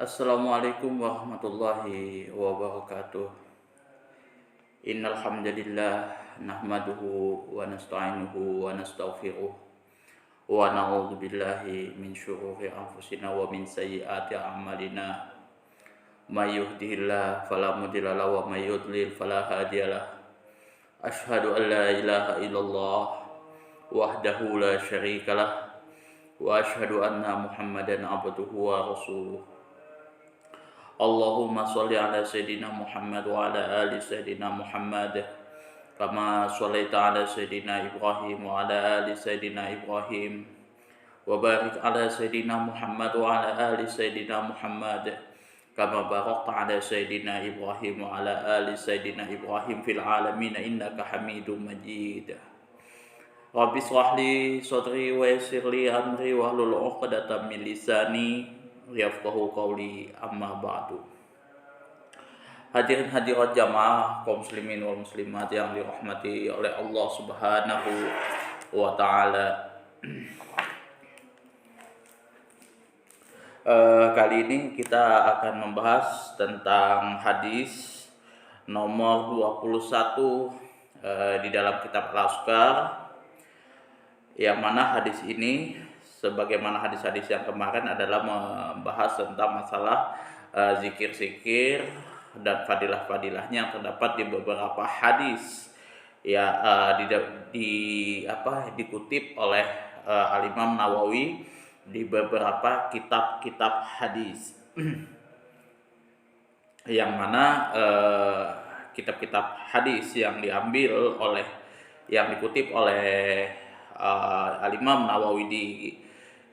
Assalamualaikum warahmatullahi wabarakatuh. Innal hamdalillah nahmaduhu wa nasta'inuhu wa nastaghfiruh wa na'udzu billahi min syururi anfusina wa min sayyiati a'malina. May yahdihillahu fala mudilla lahu wa may yudlil fala hadiyalah. Asyhadu an la ilaha illallah wahdahu la syarikalah wa asyhadu anna Muhammadan abduhu wa rasuluh. Allahumma sholli ala sayyidina Muhammad wa ala ali sayyidina Muhammad kama shallaita ala sayyidina Ibrahim wa ala ali sayyidina Ibrahim wa barik ala sayyidina Muhammad wa ala ali sayyidina Muhammad kama barakta ala sayyidina Ibrahim wa ala ali sayyidina Ibrahim fil alamin innaka Hamidum Majid. Rabbi shrah li sadri wa yassir li amri wahlul 'uqdatam min lisani yafqahu qawli, amma ba'du. Hadirin hadirat jamaah kaum muslimin wal muslimat yang dirahmati oleh Allah Subhanahu wa taala. Kali ini kita akan membahas tentang hadis nomor 21 di dalam kitab Al-Azkar, yang mana hadis ini sebagaimana hadis-hadis yang kemarin adalah membahas tentang masalah zikir-zikir dan fadilah-fadilahnya yang terdapat di beberapa hadis ya, dikutip oleh Al-Imam Nawawi di beberapa kitab-kitab hadis yang mana kitab-kitab hadis yang dikutip oleh Al-Imam Nawawi di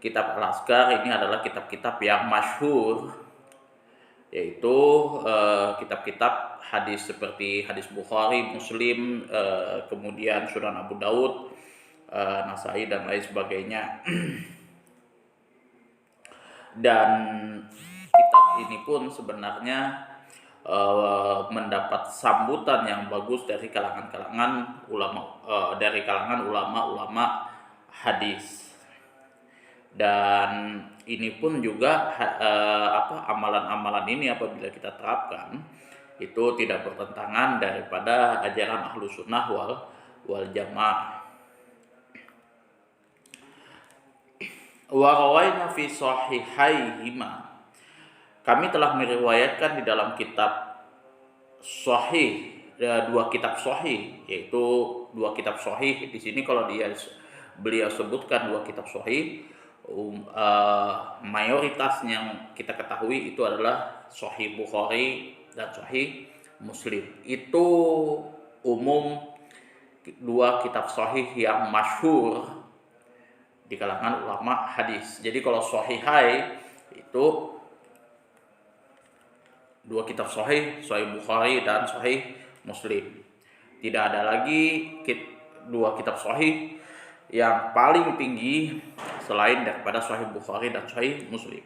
kitab Al-Azkar ini adalah kitab-kitab yang masyhur, yaitu kitab-kitab hadis seperti hadis Bukhari, Muslim, kemudian Sunan Abu Daud, Nasai dan lain sebagainya. Dan kitab ini pun sebenarnya mendapat sambutan yang bagus dari kalangan ulama hadis. Dan ini pun juga amalan-amalan ini apabila kita terapkan itu tidak bertentangan daripada ajaran Ahlus Sunnah wal Jamaah. Wa rawaina fi sahihaihima, kami telah meriwayatkan di dalam kitab sahih, dua kitab sahih, yaitu dua kitab sahih. Di sini kalau beliau sebutkan dua kitab sahih, mayoritas yang kita ketahui itu adalah Sahih Bukhari dan Sahih Muslim. Itu umum dua kitab sahih yang masyhur di kalangan ulama hadis. Jadi kalau sahihai itu dua kitab sahih, Sahih Bukhari dan Sahih Muslim. Tidak ada lagi dua kitab sahih yang paling tinggi selain daripada Sahih Bukhari dan Sahih Muslim.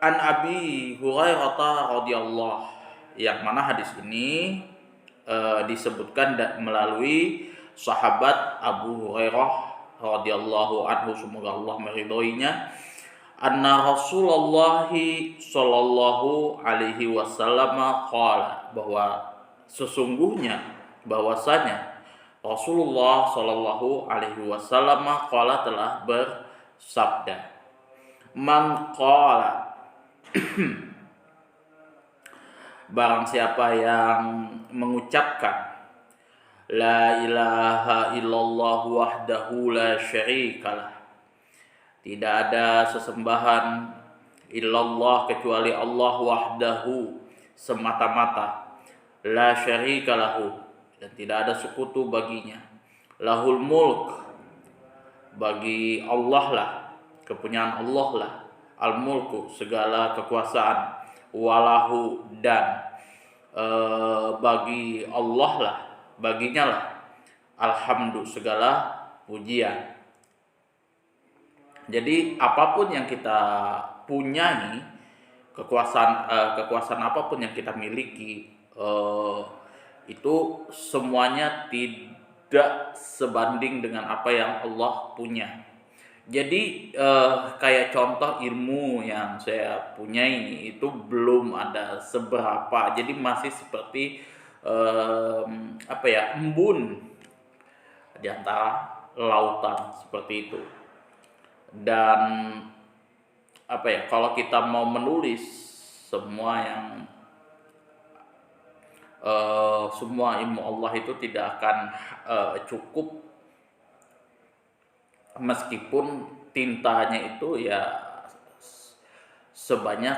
An Abi Hurairah radhiyallahu, yang mana hadis ini disebutkan melalui sahabat Abu Hurairah radhiyallahu anhu, semoga Allah meridhoinya, anna Rasulullah sallallahu alaihi wasallam qala, bahwasanya Rasulullah sallallahu alaihi wasallam qala, telah bersabda, man qala barang siapa yang mengucapkan la ilaha illallah wahdahu la syarikalah, tidak ada sesembahan illallah kecuali Allah, wahdahu semata-mata, la syarikalahu dan tidak ada sekutu baginya, lahul mulk bagi Allah lah, kepunyaan Allah lah, al mulku segala kekuasaan, walahu dan bagi Allah lah, baginya lah, alhamdu segala pujian. Jadi apapun yang kita punyai, kekuasaan apapun yang kita miliki, itu semuanya tidak sebanding dengan apa yang Allah punya. Jadi kayak contoh ilmu yang saya punyai itu belum ada seberapa. Jadi masih seperti apa ya, embun di antara lautan seperti itu. Dan apa ya, kalau kita mau menulis semua yang semua ilmu Allah itu tidak akan cukup, meskipun tintanya itu ya sebanyak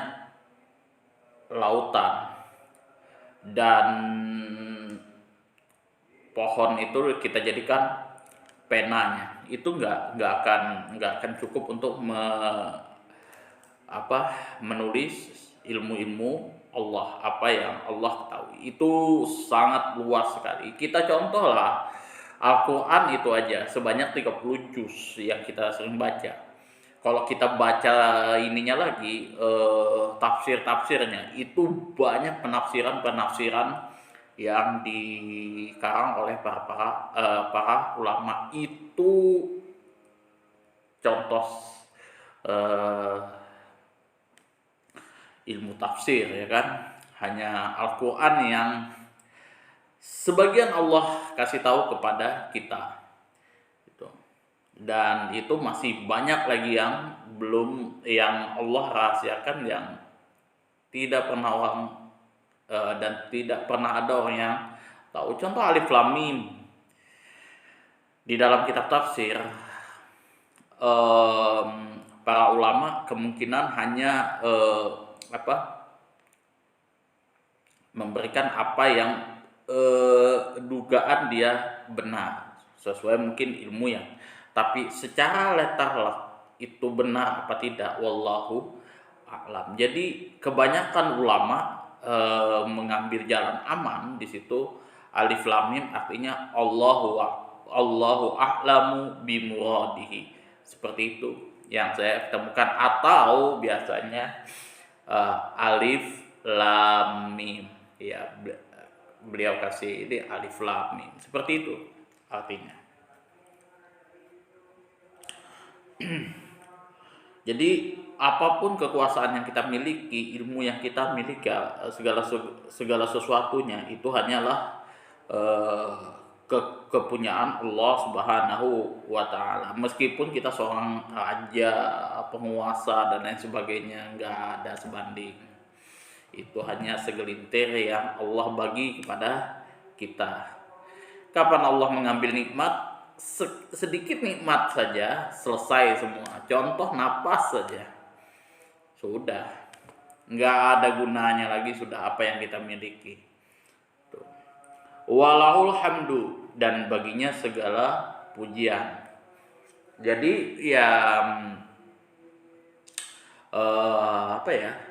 lautan. Dan pohon itu kita jadikan penanya, itu nggak akan cukup untuk menulis ilmu-ilmu Allah, apa yang Allah ketahui. Itu sangat luas sekali. Kita contohlah Al-Quran itu aja sebanyak 30 juz yang kita sering baca. Kalau kita baca ininya lagi, tafsir-tafsirnya, itu banyak penafsiran-penafsiran yang dikarang oleh para ulama. Itu contoh eh, ilmu tafsir, ya kan. Hanya Al-Quran yang sebagian Allah kasih tahu kepada kita gitu. Dan itu masih banyak lagi yang belum, yang Allah rahasiakan, yang tidak pernah orang dan tidak pernah ada orang yang tahu. Contoh Alif Lam Mim di dalam kitab tafsir, para ulama kemungkinan hanya memberikan apa yang dugaan dia benar sesuai mungkin ilmunya, tapi secara letterlah itu benar apa tidak, wallahu a'lam. Jadi kebanyakan ulama mengambil jalan aman di situ. Alif Lam Mim artinya Allahu a'lamu bimuradihi, seperti itu yang saya temukan. Atau biasanya Alif Lam Mim, ya beliau kasih ini Alif Lam Mim, seperti itu artinya. Jadi apapun kekuasaan yang kita miliki, ilmu yang kita miliki, segala sesuatunya itu hanyalah eh, kepunyaan Allah Subhanahu wa taala. Meskipun kita seorang raja, penguasa dan lain sebagainya, nggak ada sebanding. Itu hanya segelintir yang Allah bagi kepada kita. Kapan Allah mengambil nikmat? Sedikit nikmat saja selesai semua. Contoh napas saja, sudah nggak ada gunanya lagi, sudah apa yang kita miliki. Walahul hamdu, dan baginya segala pujian. Jadi ya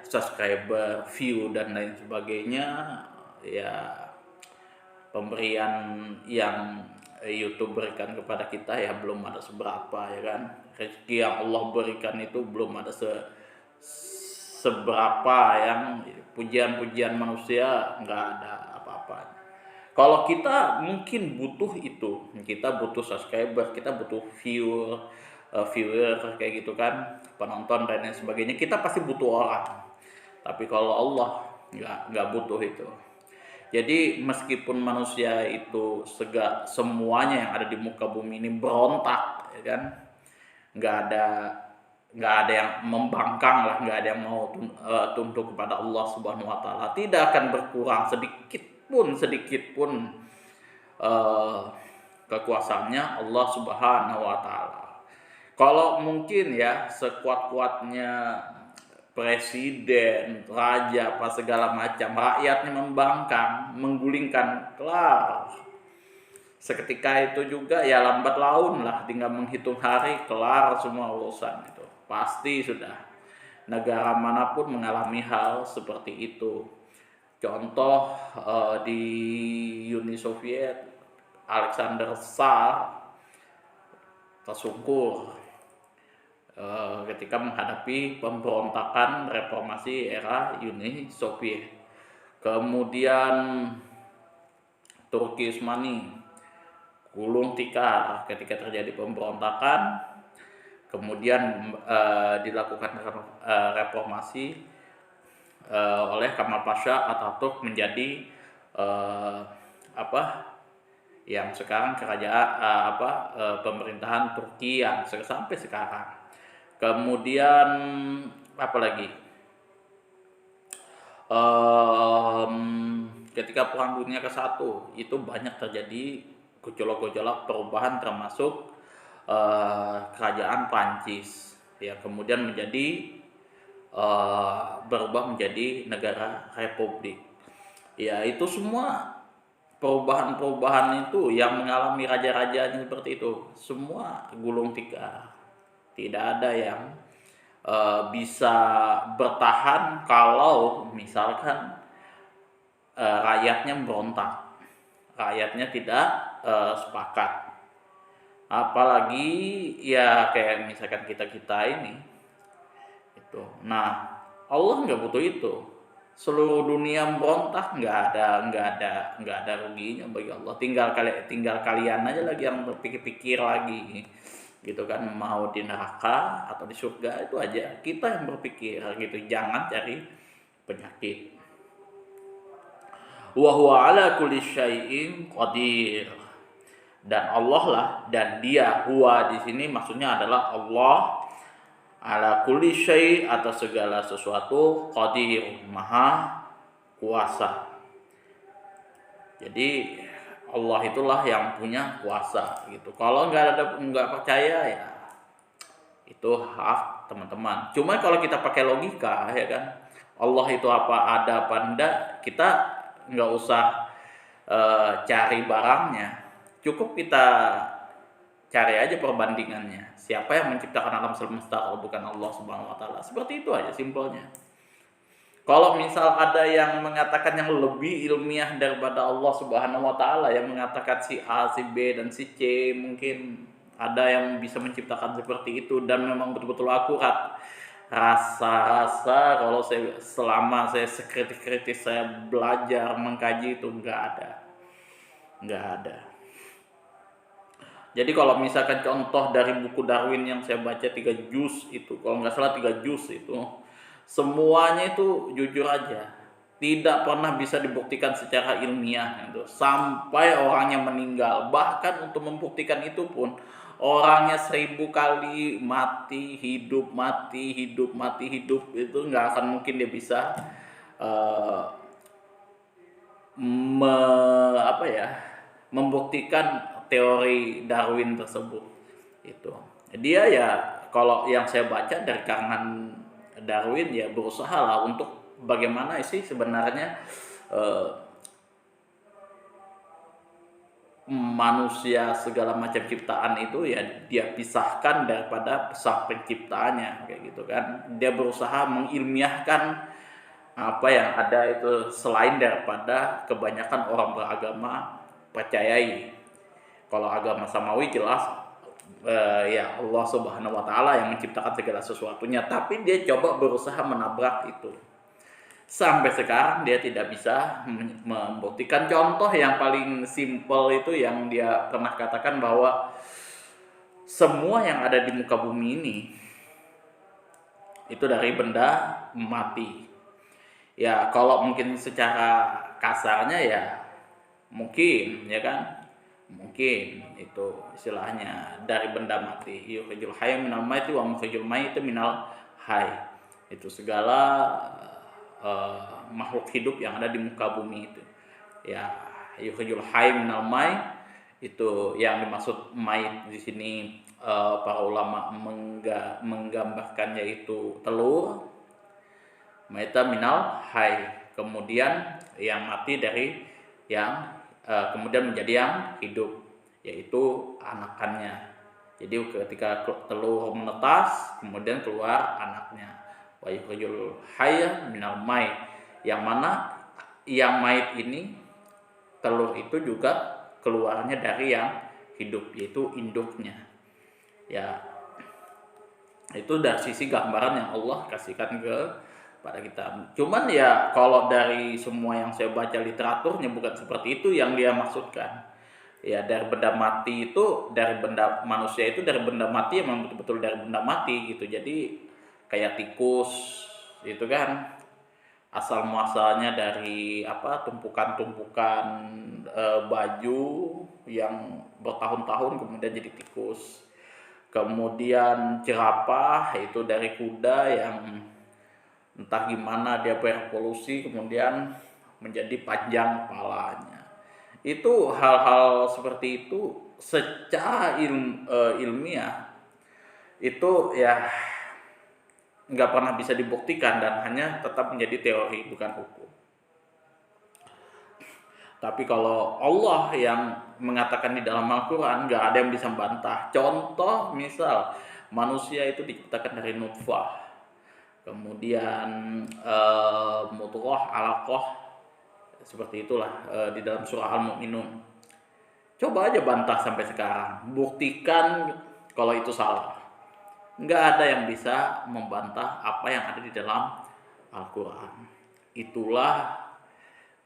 subscriber, view dan lain sebagainya, ya pemberian yang YouTube berikan kepada kita ya belum ada seberapa, ya kan. Rezeki yang Allah berikan itu belum ada seberapa yang pujian-pujian manusia, nggak ada apa-apa. Kalau kita mungkin butuh itu, kita butuh subscriber, kita butuh viewer kayak gitu kan, penonton dan lain sebagainya, kita pasti butuh orang. Tapi kalau Allah nggak butuh itu. Jadi meskipun manusia itu semuanya yang ada di muka bumi ini berontak, ya kan, nggak ada yang membangkang lah, nggak ada yang mau tunduk kepada Allah Subhanahu Wa Taala, tidak akan berkurang sedikit pun kekuasaannya Allah Subhanahu Wa Taala. Kalau mungkin ya sekuat-kuatnya presiden, raja, apa segala macam, rakyatnya membangkang, menggulingkan, kelar. Seketika itu juga ya lambat laun lah, tinggal menghitung hari, kelar semua urusan itu. Pasti sudah. Negara manapun mengalami hal seperti itu. Contoh di Uni Soviet, Alexander Tsar tersungkur ketika menghadapi pemberontakan reformasi era Uni Soviet. Kemudian Turki Utsmani gulung tikar ketika terjadi pemberontakan. kemudian dilakukan reformasi oleh Kemal Pasha Atatürk menjadi yang sekarang kerajaan pemerintahan Turki yang sampai sekarang. Kemudian apa lagi? Ketika Perang Dunia ke-1 itu banyak terjadi gejolak-gejolak perubahan, termasuk kerajaan Prancis ya kemudian menjadi berubah menjadi negara republik. Ya itu semua perubahan-perubahan itu yang mengalami raja-rajanya seperti itu semua gulung tikar. Tidak ada yang bisa bertahan kalau misalkan rakyatnya berontak, rakyatnya tidak sepakat. Apalagi ya kayak misalkan kita ini itu. Nah, Allah nggak butuh itu. Seluruh dunia berontak nggak ada ruginya bagi Allah. Tinggal kalian aja lagi yang berpikir-pikir lagi gitu kan, mau di neraka atau di surga, itu aja kita yang berpikir gitu, jangan cari penyakit. Wa huwa ala kulli syai'in qadir. Dan Allah lah, dan dia, huwa di sini maksudnya adalah Allah, ala kulli syai' atas segala sesuatu, qadir maha kuasa. Jadi Allah itulah yang punya kuasa gitu. Kalau nggak percaya ya itu hak teman-teman. Cuma kalau kita pakai logika ya kan, Allah itu ada apa enggak, kita nggak usah cari barangnya, cukup kita cari aja perbandingannya. Siapa yang menciptakan alam semesta kalau bukan Allah Subhanahu wa taala? Seperti itu aja simpelnya. Kalau misal ada yang mengatakan yang lebih ilmiah daripada Allah Subhanahu wa taala, yang mengatakan si A, si B dan si C, mungkin ada yang bisa menciptakan seperti itu dan memang betul-betul akurat. Rasa-rasa kalau selama saya sekritis saya belajar mengkaji itu nggak ada. Jadi kalau misalkan contoh dari buku Darwin yang saya baca 3 juz itu, kalau nggak salah 3 juz itu, semuanya itu jujur aja tidak pernah bisa dibuktikan secara ilmiah gitu. Sampai orangnya meninggal, bahkan untuk membuktikan itu pun orangnya 1000 kali mati hidup itu nggak akan mungkin dia bisa membuktikan teori Darwin tersebut. Itu dia ya, kalau yang saya baca dari karangan Darwin ya berusaha lah untuk bagaimana sih sebenarnya manusia segala macam ciptaan itu ya dia pisahkan daripada sang penciptanya kayak gitu kan. Dia berusaha mengilmiahkan apa yang ada itu selain daripada kebanyakan orang beragama percayai. Kalau agama samawi jelas ya Allah Subhanahu wa taala yang menciptakan segala sesuatunya, tapi dia coba berusaha menabrak itu. Sampai sekarang dia tidak bisa membuktikan. Contoh yang paling simpel itu yang dia pernah katakan bahwa semua yang ada di muka bumi ini itu dari benda mati. Ya kalau mungkin secara kasarnya ya mungkin ya kan, mungkin itu istilahnya dari benda mati. Yukhrijul hayya minal maiti wa mukhrijul mayyita minal hayy. Itu segala makhluk hidup yang ada di muka bumi itu. Ya, yukhrijul hayy minal mayyit itu yang dimaksud mayit di sini para ulama menggambarkannya itu telur. Mayyita minal hayy. Kemudian yang mati dari yang kemudian menjadi yang hidup, yaitu anakannya. Jadi ketika telur menetas kemudian keluar anaknya. Wa yukhrijul hayya minal mayyit, yang mana yang mayit ini telur itu juga keluarnya dari yang hidup, yaitu induknya. Ya itu dari sisi gambaran yang Allah kasihkan pada kita. Cuman ya kalau dari semua yang saya baca literaturnya bukan seperti itu yang dia maksudkan. Ya dari benda mati itu, dari benda manusia itu dari benda mati, emang betul-betul dari benda mati gitu. Jadi kayak tikus itu kan asal muasalnya dari apa, tumpukan-tumpukan baju yang bertahun-tahun kemudian jadi tikus. Kemudian jerapah itu dari kuda yang entah gimana dia berevolusi kemudian menjadi panjang kepalanya. Itu hal-hal seperti itu secara ilmiah itu ya nggak pernah bisa dibuktikan dan hanya tetap menjadi teori bukan hukum. Tapi kalau Allah yang mengatakan di dalam Al-Quran, nggak ada yang bisa membantah. Contoh misal manusia itu diciptakan dari nutfah, kemudian mudghah, alaqah, seperti itulah di dalam surah Al-Mu'minun. Coba aja bantah sampai sekarang, buktikan kalau itu salah. Nggak ada yang bisa membantah apa yang ada di dalam Al-Quran. Itulah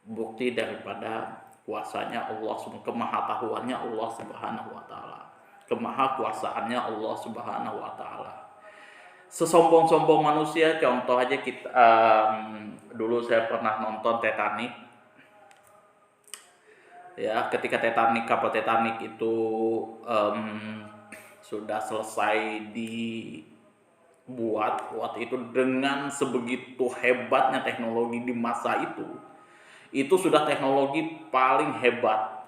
bukti daripada kuasanya Allah, kemahatauannya Allah Subhanahu wa taala, kemahakuasaannya Allah Subhanahu wa taala. Sesombong-sombong manusia, contoh aja kita, dulu saya pernah nonton Titanic. Ya, ketika kapal Titanic itu sudah selesai dibuat waktu itu dengan sebegitu hebatnya teknologi di masa itu sudah teknologi paling hebat,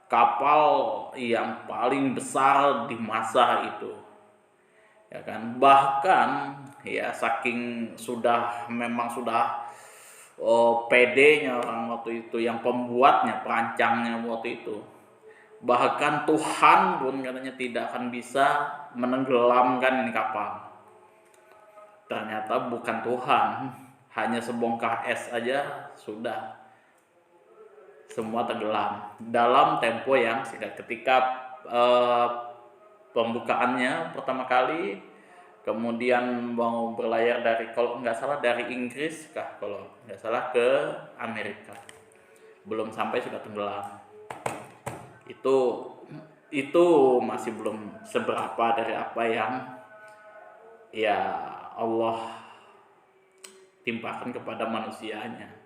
kapal yang paling besar di masa itu, ya kan. Bahkan ya saking memang sudah PD-nya orang waktu itu, yang pembuatnya, perancangnya waktu itu, bahkan Tuhan pun katanya tidak akan bisa menenggelamkan ini kapal. Ternyata bukan Tuhan, hanya sebongkah es aja sudah semua tenggelam dalam tempo yang singkat. Ketika pembukaannya pertama kali, kemudian mau berlayar dari, kalau nggak salah dari Inggris kalau nggak salah ke Amerika, belum sampai sudah tenggelam. Itu masih belum seberapa dari apa yang ya Allah timpakan kepada manusianya.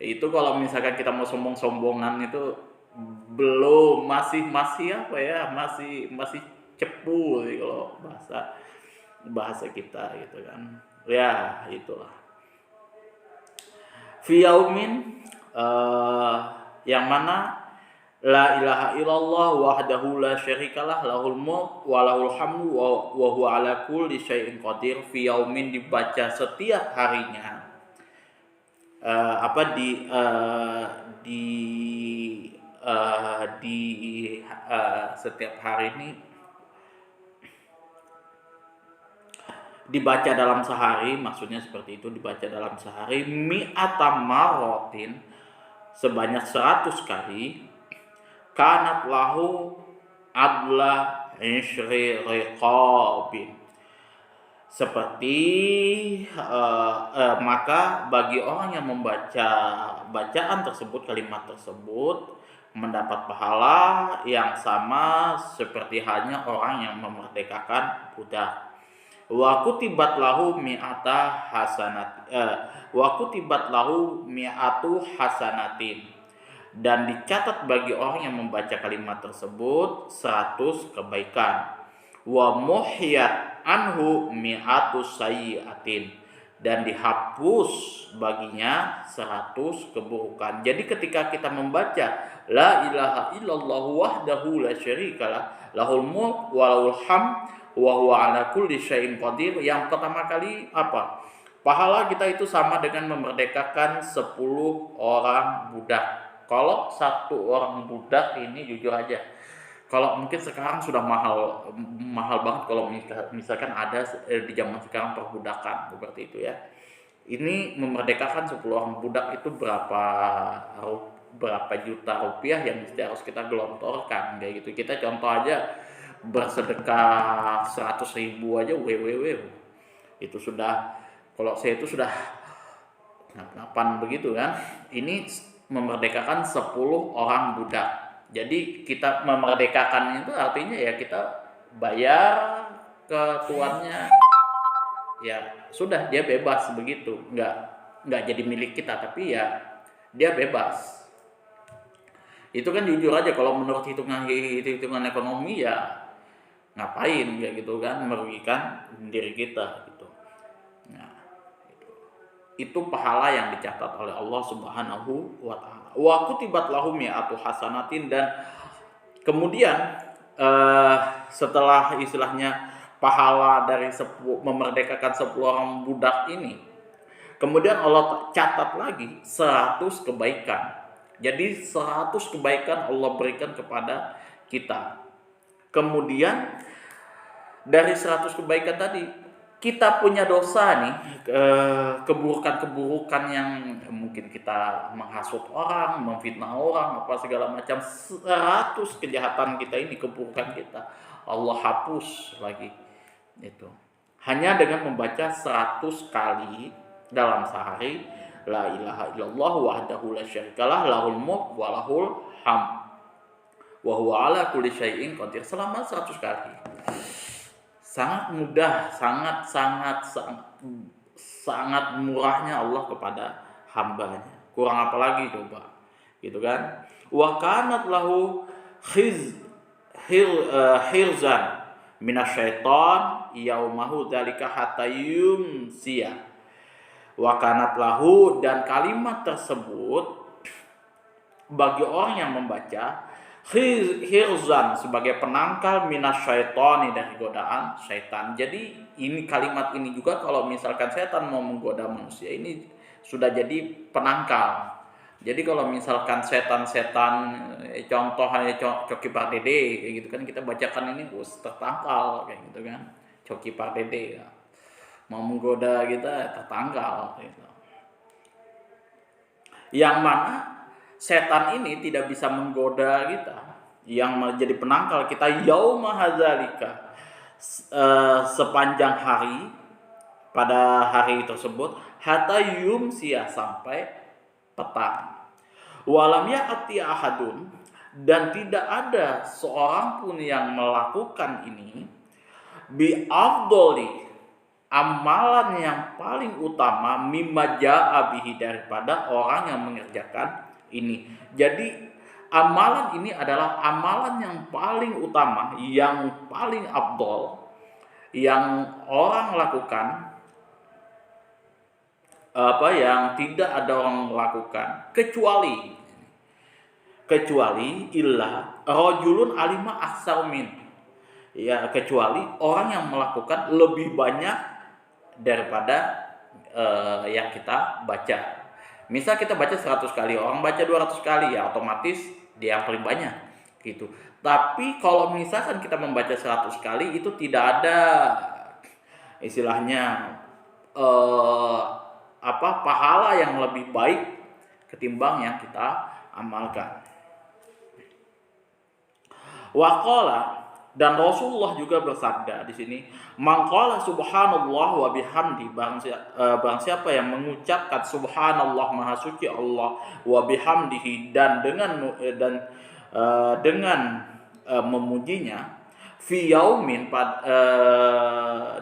Itu kalau misalkan kita mau sombong-sombongan itu belum, masih apa ya, masih cepu sih kalau bahasa kita gitu kan. Ya itulah fiyaumin yang mana la ilaha illallah wahdahu la syarikalah lahul mulk wa lahul hamdu wa huwa ala kulli syai'in qadir. Fiyaumin dibaca setiap harinya, setiap hari ini dibaca dalam sehari, maksudnya seperti itu, dibaca dalam sehari mi'ata marotin, sebanyak 100 kali, kanat lahu adla insyri riqabin, seperti maka bagi orang yang membaca bacaan tersebut, kalimat tersebut, mendapat pahala yang sama seperti halnya orang yang memerdekakan budak. Wa kutibat lahu mi'ata hasanat wa kutibat lahu mi'atu hasanatin, dan dicatat bagi orang yang membaca kalimat tersebut 100 kebaikan. Wa muhyat anhu mi'atu sayyi'atin, dan dihapus baginya 100 keburukan. Jadi ketika kita membaca la ilaha illallah wahdahu la syarikalah lahul mulk wa lahul hamd wa huwa ala kulli syai'in qadir, yang pertama kali apa? Pahala kita itu sama dengan memerdekakan 10 orang budak. Kalau 1 orang budak ini jujur aja, kalau mungkin sekarang sudah mahal banget kalau misalkan ada di zaman sekarang perbudakan seperti itu ya. Ini memerdekakan 10 orang budak itu berapa juta rupiah yang mesti harus kita gelontorkan kayak gitu. Kita contoh aja bersedekah 100.000 aja itu sudah, kalau saya itu sudah ngap-ngapan begitu kan. Ini memerdekakan 10 orang budak Jadi kita memerdekakan itu artinya ya kita bayar ke tuannya, ya sudah dia bebas begitu, nggak jadi milik kita, tapi ya dia bebas. Itu kan jujur aja kalau menurut hitungan ekonomi ya ngapain kayak gitu kan, merugikan diri kita gitu. Nah, itu pahala yang dicatat oleh Allah Subhanahu wa taala. Wa kutibat lahum mi'atu hasanatin, dan kemudian setelah istilahnya pahala dari memerdekakan 10 orang budak ini, kemudian Allah catat lagi 100 kebaikan. Jadi 100 kebaikan Allah berikan kepada kita. Kemudian dari 100 kebaikan tadi, kita punya dosa nih, keburukan-keburukan yang mungkin kita menghasut orang, memfitnah orang, apa segala macam, 100 kejahatan kita ini, keburukan kita, Allah hapus lagi itu. Hanya dengan membaca 100 kali dalam sehari, la ilaha illallah wahdahu la syarikalah lahul mulk wa lahul hamd wa huwa ala kulli syai'in qadir, selama 100 kali. Sangat mudah, sangat murahnya Allah kepada hambanya. Kurang apa lagi coba, gitu kan? Wa kanat lahu hirzan minasyaiton yaumahu dzalika hatta yumsiya. Wa kanat lahu, dan kalimat tersebut bagi orang yang membaca, hirzan sebagai penangkal minasyaitoni, dari godaan syaitan. Jadi ini kalimat ini juga kalau misalkan setan mau menggoda manusia, ini sudah jadi penangkal. Jadi kalau misalkan setan-setan, contohnya Coki Pardede kayak gitu kan, kita bacakan ini tertangkal kayak gitu kan. Coki Pardede ya, mau menggoda kita tertangkal gitu. Yang mana setan ini tidak bisa menggoda kita, yang menjadi penangkal kita yauma hadzalika, sepanjang hari, pada hari tersebut, hatta yumsiya, sampai petang. Walam ya'ti ahadun, dan tidak ada seorang pun yang melakukan ini, bi afdoli, amalan yang paling utama, mimma ja'a bihi, daripada orang yang mengerjakan ini. Jadi amalan ini adalah amalan yang paling utama, yang paling afdol, yang orang lakukan, yang tidak ada orang lakukan, kecuali illa rajulun alima aksar min, ya, kecuali orang yang melakukan lebih banyak daripada yang kita baca. Misal kita baca 100 kali, orang baca 200 kali, ya otomatis dia yang paling banyak gitu. Tapi kalau misalkan kita membaca 100 kali, itu tidak ada istilahnya pahala yang lebih baik ketimbang yang kita amalkan. Waqala, dan Rasulullah juga bersabda di sini, maqala subhanallah wa bihamdi, barang siapa yang mengucapkan subhanallah, maha suci Allah, wa bihamdihi, dan dengan memujinya, fi yaumin,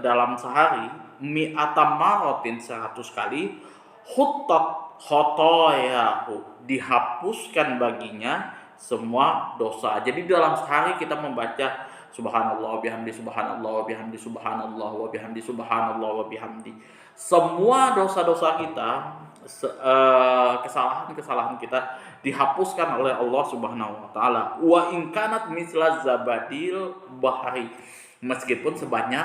dalam sehari, mi'ata maratin, 100 kali, khuttat khotoyahu, dihapuskan baginya semua dosa. Jadi dalam sehari kita membaca subhanallah wa bihamdi, subhanallah wa bihamdi, subhanallah wa bihamdi, subhanallah wa bihamdi, semua dosa-dosa kita, kesalahan-kesalahan kita dihapuskan oleh Allah Subhanahu wa taala. Wa in kanat misla zabadil bahari, meskipun sebanyak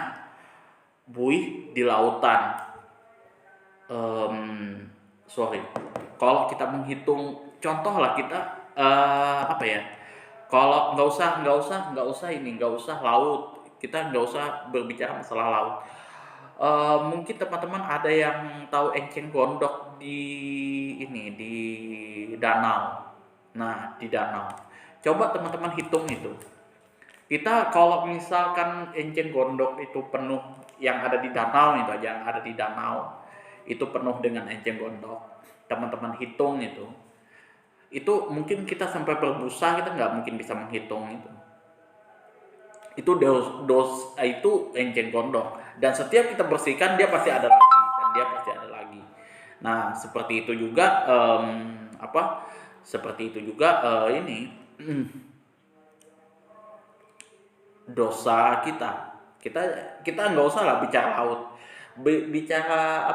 buih di lautan. Kalau kita menghitung, contoh lah kita kalau nggak usah laut, kita nggak usah berbicara masalah laut. Mungkin teman-teman ada yang tahu enceng gondok di danau. Nah, di danau, coba teman-teman hitung itu. Kita kalau misalkan enceng gondok itu penuh, yang ada di danau itu aja, yang ada di danau itu penuh dengan enceng gondok, teman-teman hitung Itu mungkin kita sampai berbusa kita nggak mungkin bisa menghitung itu. Itu dos itu enceng gondok, dan setiap kita bersihkan dia pasti ada lagi dan dia pasti ada lagi. Nah seperti itu juga seperti itu juga ini dosa kita kita nggak usah lah bicara laut, bicara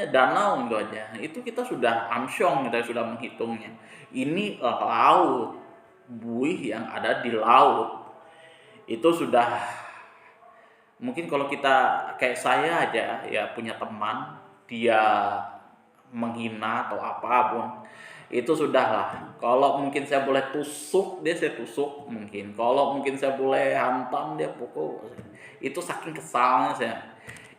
danau itu aja, itu kita sudah amsyong, kita sudah menghitungnya. Ini laut, buih yang ada di laut itu sudah, mungkin kalau kita kayak saya aja ya, punya teman dia menghina atau apapun, itu sudahlah. Kalau mungkin saya boleh tusuk dia, saya tusuk mungkin. Kalau mungkin saya boleh hantam dia, pukul. Itu saking kesalnya saya.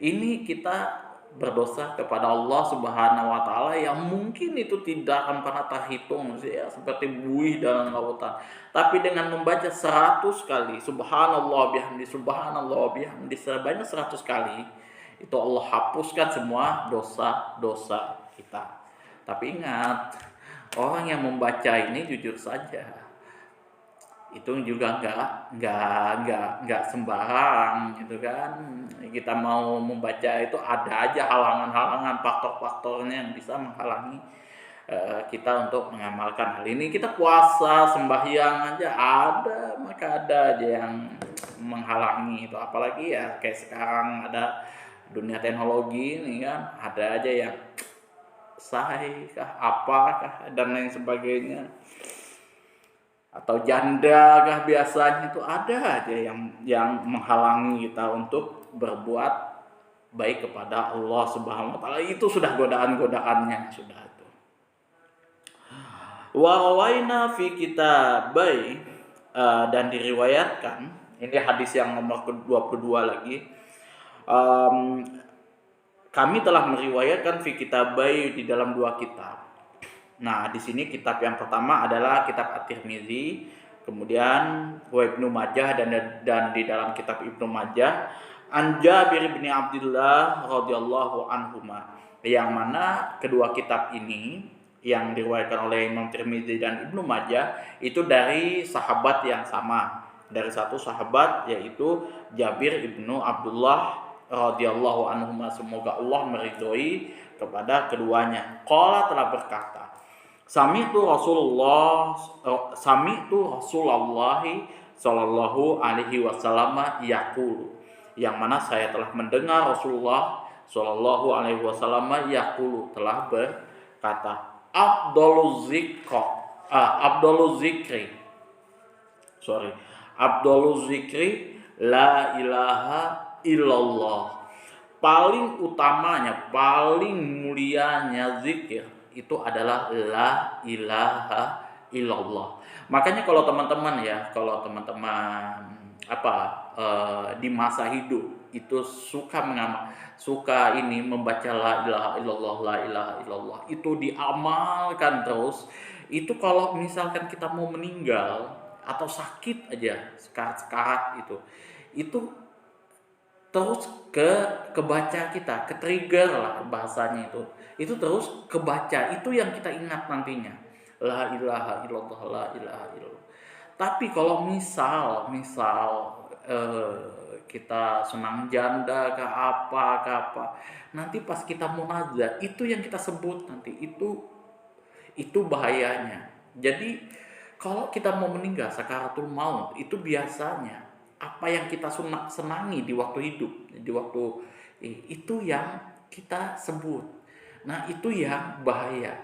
Ini kita berdosa kepada Allah Subhanahu wa taala yang mungkin itu tidak akan pernah terhitung ya, seperti buih dalam lautan. Tapi dengan membaca 100 kali subhanallah bihamdi sebanyak 100 kali, itu Allah hapuskan semua dosa-dosa kita. Tapi ingat, orang yang membaca ini jujur saja, itu juga nggak sembarang gitu kan. Kita mau membaca itu ada aja halangan-halangan, faktor-faktornya yang bisa menghalangi kita untuk mengamalkan hal ini. Kita puasa, sembahyang aja maka ada aja yang menghalangi itu. Apalagi ya kayak sekarang ada dunia teknologi ini kan, ada aja yang apakah dan lain sebagainya, atau janda kah, biasanya itu ada aja yang menghalangi kita untuk berbuat baik kepada Allah Subhanahu wa taala. Itu sudah godaan-godaannya sudah itu. Wa rawaina fi kitabai, dan diriwayatkan, ini hadis yang nomor ke-22 lagi. Kami telah meriwayatkan fi kitabai, di dalam 2 kitab. Nah, di sini kitab yang pertama adalah kitab At-Tirmizi, kemudian wa Ibnu Majah, dan di dalam kitab Ibnu Majah An Jabir bin Abdullah radhiyallahu anhuma, yang mana kedua kitab ini yang diriwayatkan oleh Imam Tirmizi dan Ibnu Majah itu dari sahabat yang sama, dari satu sahabat yaitu Jabir ibnu Abdullah radhiyallahu anhuma, semoga Allah meridhoi kepada keduanya. Qala, telah berkata, Sami'tu Rasulullah sallallahu alaihi wasallam yaqulu, yang mana saya telah mendengar Rasulullah sallallahu alaihi wasallam yaqulu, telah berkata, Abdulul zikri la ilaha illallah. Paling utamanya, paling mulianya zikir itu adalah la ilaha illallah. Makanya kalau teman-teman di masa hidup itu suka membaca la ilaha illallah, itu diamalkan terus. Itu kalau misalkan kita mau meninggal atau sakit aja, sekarat itu terus kebaca, kita ke-trigger lah bahasanya, itu terus kebaca, itu yang kita ingat nantinya, la ilaha illallah, la ilaha illallah. Tapi kalau misal kita senang janda ke apa, nanti pas kita munajat itu yang kita sebut nanti, itu bahayanya. Jadi kalau kita mau meninggal sakaratul maut, itu biasanya apa yang kita senangi di waktu hidup, itu yang kita sebut. Nah, itu yang bahaya.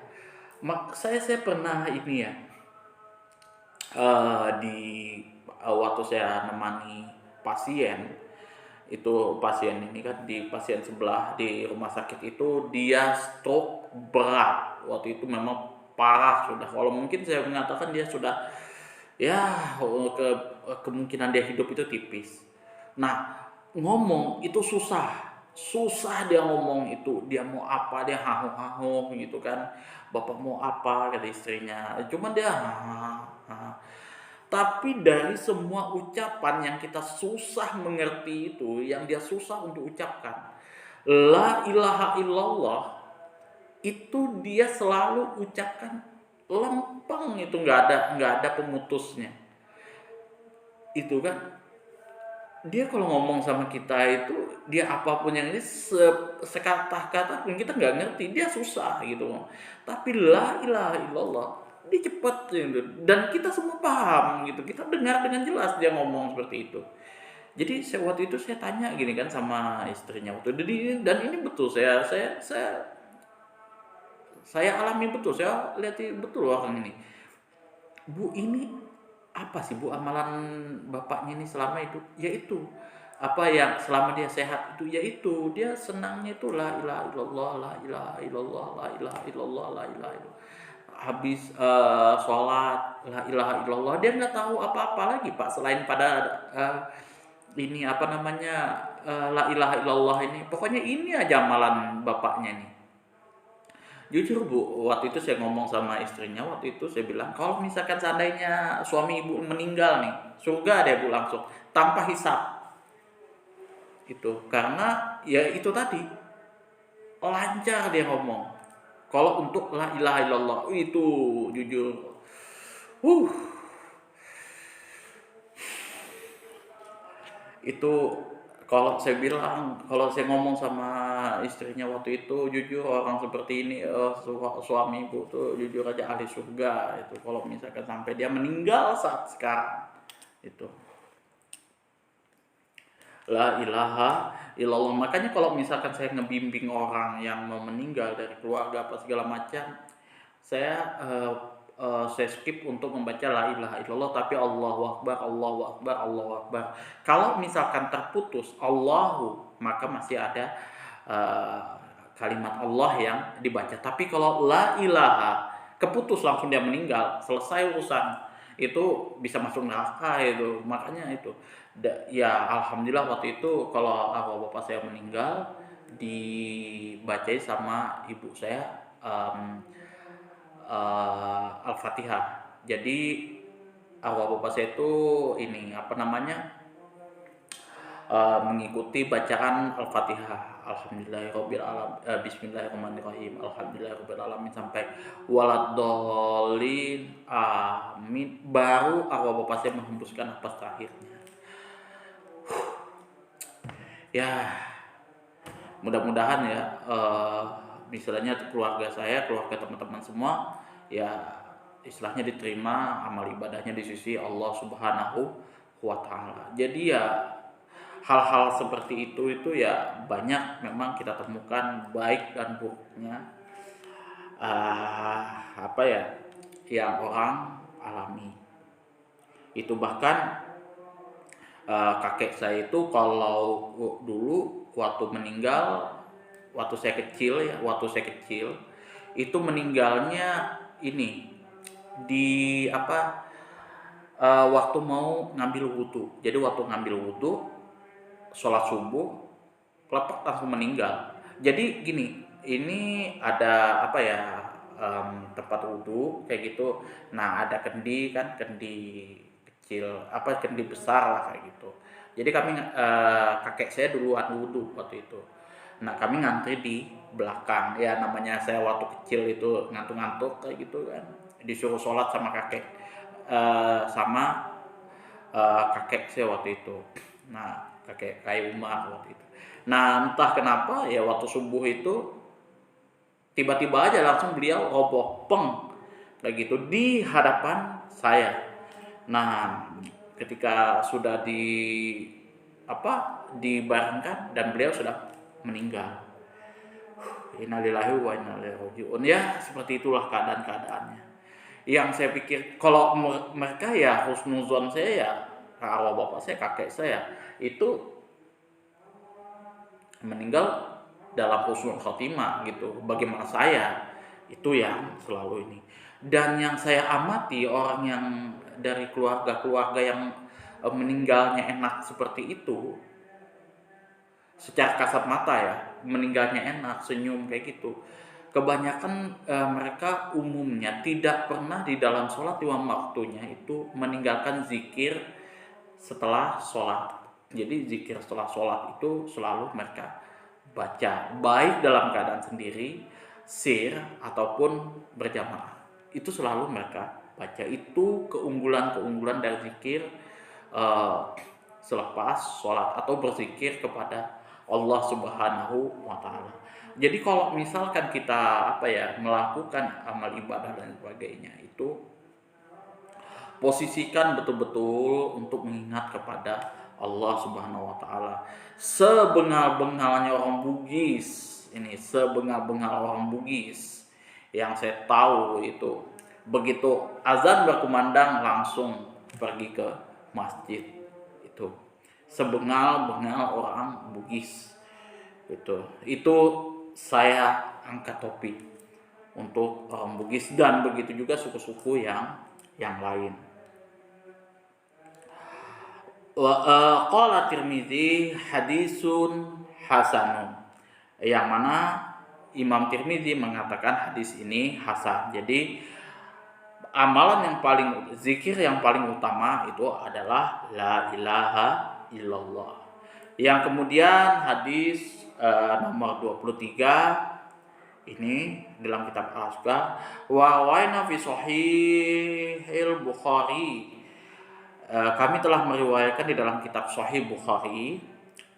Saya pernah ini ya, waktu saya nemani pasien, itu pasien ini kan, di pasien sebelah di rumah sakit itu dia stroke berat. Waktu itu memang parah sudah. Kalau mungkin saya mengatakan dia sudah kemungkinan dia hidup itu tipis. Nah, ngomong itu susah dia ngomong itu, dia mau apa, dia hahu gitu kan, bapak mau apa, kata istrinya, cuman dia tapi dari semua ucapan yang kita susah mengerti itu, yang dia susah untuk ucapkan, la ilaha illallah, itu dia selalu ucapkan lempeng itu, nggak ada pemutusnya. Itu kan dia kalau ngomong sama kita itu, dia apapun yang ini sekata-kata pun kita nggak ngerti, dia susah gitu. Tapi la ilaha illallah dia cepet gitu. Dan kita semua paham gitu, kita dengar dengan jelas dia ngomong seperti itu. Jadi waktu itu saya tanya gini kan sama istrinya waktu itu, dan ini betul, saya alami betul, saya lihat betul orang ini. Bu, ini apa sih Bu amalan bapaknya ini selama itu? Yaitu apa yang selama dia sehat itu, yaitu dia senangnya itu la ilaha illallah, la ilaha illallah, la ilaha illallah, la ilaha illallah. Habis sholat la ilaha illallah, dia nggak tahu apa-apa lagi Pak selain pada ini apa namanya la ilaha illallah ini. Pokoknya ini aja amalan bapaknya nih. Jujur Bu, waktu itu saya ngomong sama istrinya, waktu itu saya bilang, kalau misalkan seandainya suami Ibu meninggal nih, surga deh Bu langsung, tanpa hisap. Itu, karena ya itu tadi, lancar dia ngomong. Kalau untuk la ilaha illallah, itu jujur, uh, itu kalau saya ngomong sama istrinya waktu itu, jujur orang seperti ini, suami Ibu tuh jujur aja ahli surga itu, kalau misalkan sampai dia meninggal saat sekarang itu la ilaha illallah. Makanya kalau misalkan saya ngebimbing orang yang mau meninggal dari keluarga apa segala macam, saya saya skip untuk membaca la ilaha illallah, tapi Allahu akbar, Allahu akbar, Allahu akbar. Kalau misalkan terputus Allahu, maka masih ada kalimat Allah yang dibaca. Tapi kalau la ilaha keputus langsung dia meninggal, selesai urusan, itu bisa masuk neraka itu. Makanya itu ya alhamdulillah waktu itu kalau bapak saya meninggal dibacai sama ibu saya Al-Fatihah. Jadi awal bapak saya itu ini apa namanya mengikuti bacaan Al-Fatihah. Alhamdulillahirabbil alamin, bismillahirrahmanirrahim, alhamdulillahirabbil alamin sampai waladhdallin, amin. Baru awal bapak saya menghembuskan nafas terakhirnya. Ya, mudah-mudahan ya misalnya keluarga saya, keluarga teman-teman semua ya istilahnya diterima amal ibadahnya di sisi Allah Subhanahu wa taala. Jadi ya hal-hal seperti itu ya banyak memang kita temukan baik dan buruknya apa ya yang orang alami. Itu bahkan kakek saya itu kalau dulu waktu meninggal, waktu saya kecil itu meninggalnya ini di apa waktu mau ngambil wudhu. Jadi waktu ngambil wudhu, sholat subuh, klepek langsung meninggal. Jadi gini, ini ada apa ya tempat wudhu kayak gitu. Nah ada kendi kecil, apa kendi besar lah kayak gitu. Jadi kami kakek saya duluan wudhu waktu itu. Nah kami ngantri di belakang. Ya namanya saya waktu kecil itu ngantuk-ngantuk kayak gitu kan. Disuruh sholat sama kakek kakek saya waktu itu. Nah kakek Umar waktu itu. Nah entah kenapa ya waktu subuh itu tiba-tiba aja langsung beliau roboh peng kayak gitu di hadapan saya. Nah, ketika sudah dibarengkan dan beliau sudah meninggal. Innalillahi wa inna ilaihi raji'un. Ya, seperti itulah keadaannya. Yang saya pikir kalau mereka ya husnuzon saya ya kalau bapak saya, kakek saya itu meninggal dalam husnul khotimah gitu. Bagaimana saya itu yang selalu ini. Dan yang saya amati orang yang dari keluarga yang meninggalnya enak seperti itu, secara kasat mata ya, meninggalnya enak, senyum kayak gitu. Kebanyakan mereka umumnya tidak pernah di dalam sholat lima waktunya itu meninggalkan zikir setelah sholat. Jadi zikir setelah sholat itu selalu mereka baca, baik dalam keadaan sendiri, sir ataupun berjamaah. itu selalu mereka baca. Itu keunggulan dari zikir selepas sholat atau berzikir kepada Allah Subhanahu wa Ta'ala. Jadi kalau misalkan kita melakukan amal ibadah dan sebagainya, itu posisikan betul-betul untuk mengingat kepada Allah Subhanahu wa Ta'ala. Sebengal-bengalnya orang Bugis, yang saya tahu itu, begitu azan berkumandang langsung pergi ke masjid. Itu sebengal-bengal orang Bugis. Itu saya angkat topi untuk orang Bugis, dan begitu juga suku-suku yang lain. Qala Tirmizi hadisun hasanun, yang mana Imam Tirmizi mengatakan hadis ini hasan. Jadi zikir yang paling utama itu adalah la ilaha illallah. Yang kemudian hadis nomor 23 ini dalam kitab Al-Azkar, wa waina fi sahihil Bukhari, kami telah meriwayatkan di dalam kitab Sahih Bukhari,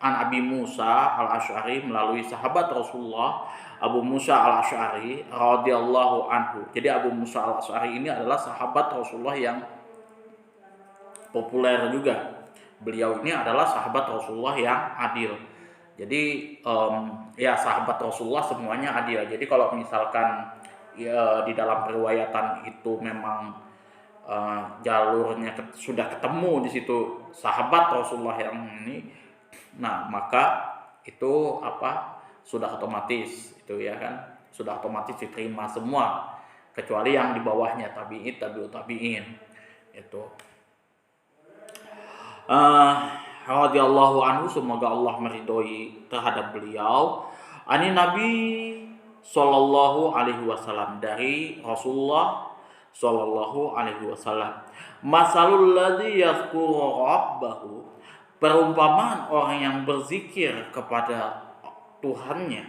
an Abi Musa al-Asy'ari, melalui sahabat Rasulullah Abu Musa al-Asy'ari radhiyallahu anhu. Jadi Abu Musa al-Asy'ari ini adalah sahabat Rasulullah yang populer juga. Beliau ini adalah sahabat Rasulullah yang adil. Jadi sahabat Rasulullah semuanya adil. Jadi kalau misalkan di dalam periwayatan itu memang jalurnya sudah ketemu di situ sahabat Rasulullah yang ini, nah maka itu sudah otomatis itu ya kan, sudah otomatis diterima semua, kecuali yang di bawahnya tabi'ut tabi'in itu. Radhiyallahu anhu, semoga Allah meridhoi terhadap beliau. Ani Nabi sallallahu alaihi wasallam, dari Rasulullah sallallahu alaihi wasallam, masalul ladzi yazkuru rabbahu, perumpamaan orang yang berzikir kepada Tuhannya,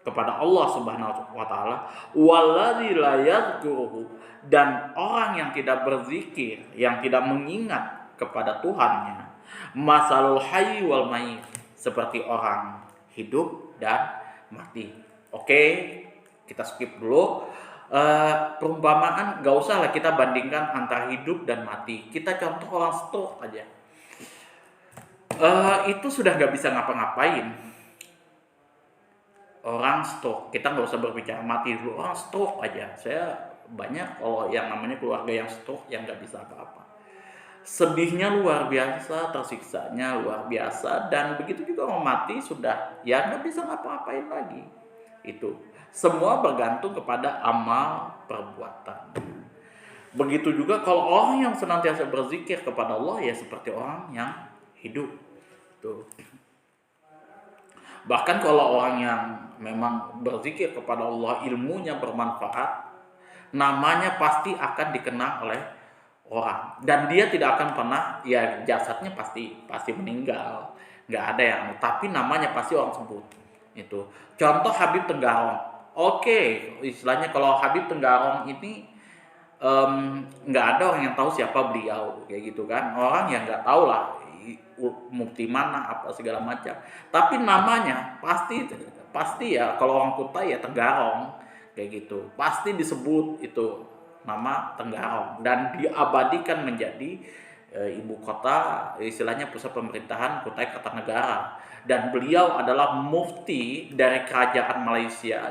kepada Allah Subhanahu wa Ta'ala, walladzi la yazkuruhu, dan orang yang tidak berzikir, yang tidak mengingat kepada Tuhannya, masalul hayy wal mayyit, seperti orang hidup dan mati. Oke, kita skip dulu. Perumpamaan gak usah lah kita bandingkan antara hidup dan mati. Kita contoh orang stroke aja. Itu sudah gak bisa ngapa-ngapain. Orang stroke, kita gak usah berbicara mati dulu. Orang stroke aja, saya banyak kalau yang namanya keluarga yang stroke yang gak bisa apa-apa. Sedihnya luar biasa, tersiksanya luar biasa, dan begitu juga orang mati sudah ya gak bisa ngapa-ngapain lagi. Itu semua bergantung kepada amal perbuatan. Begitu juga kalau orang yang senantiasa berzikir kepada Allah, ya seperti orang yang hidup. Tuh. Bahkan kalau orang yang memang berzikir kepada Allah, ilmunya bermanfaat, namanya pasti akan dikenal oleh orang, dan dia tidak akan pernah, ya jasadnya pasti meninggal, nggak ada yang, tapi namanya pasti orang sebut. Itu contoh Habib Tenggarong. Oke, istilahnya kalau Habib Tenggarong ini nggak ada orang yang tahu siapa beliau, kayak gitu kan. Orang yang nggak tahu lah mufti mana apa segala macam. Tapi namanya pasti ya, kalau orang Kutai ya Tenggarong, kayak gitu. Pasti disebut itu nama Tenggarong, dan diabadikan menjadi ibu kota, istilahnya pusat pemerintahan Kutai Kartanegara. Dan beliau adalah mufti dari kerajaan Malaysia,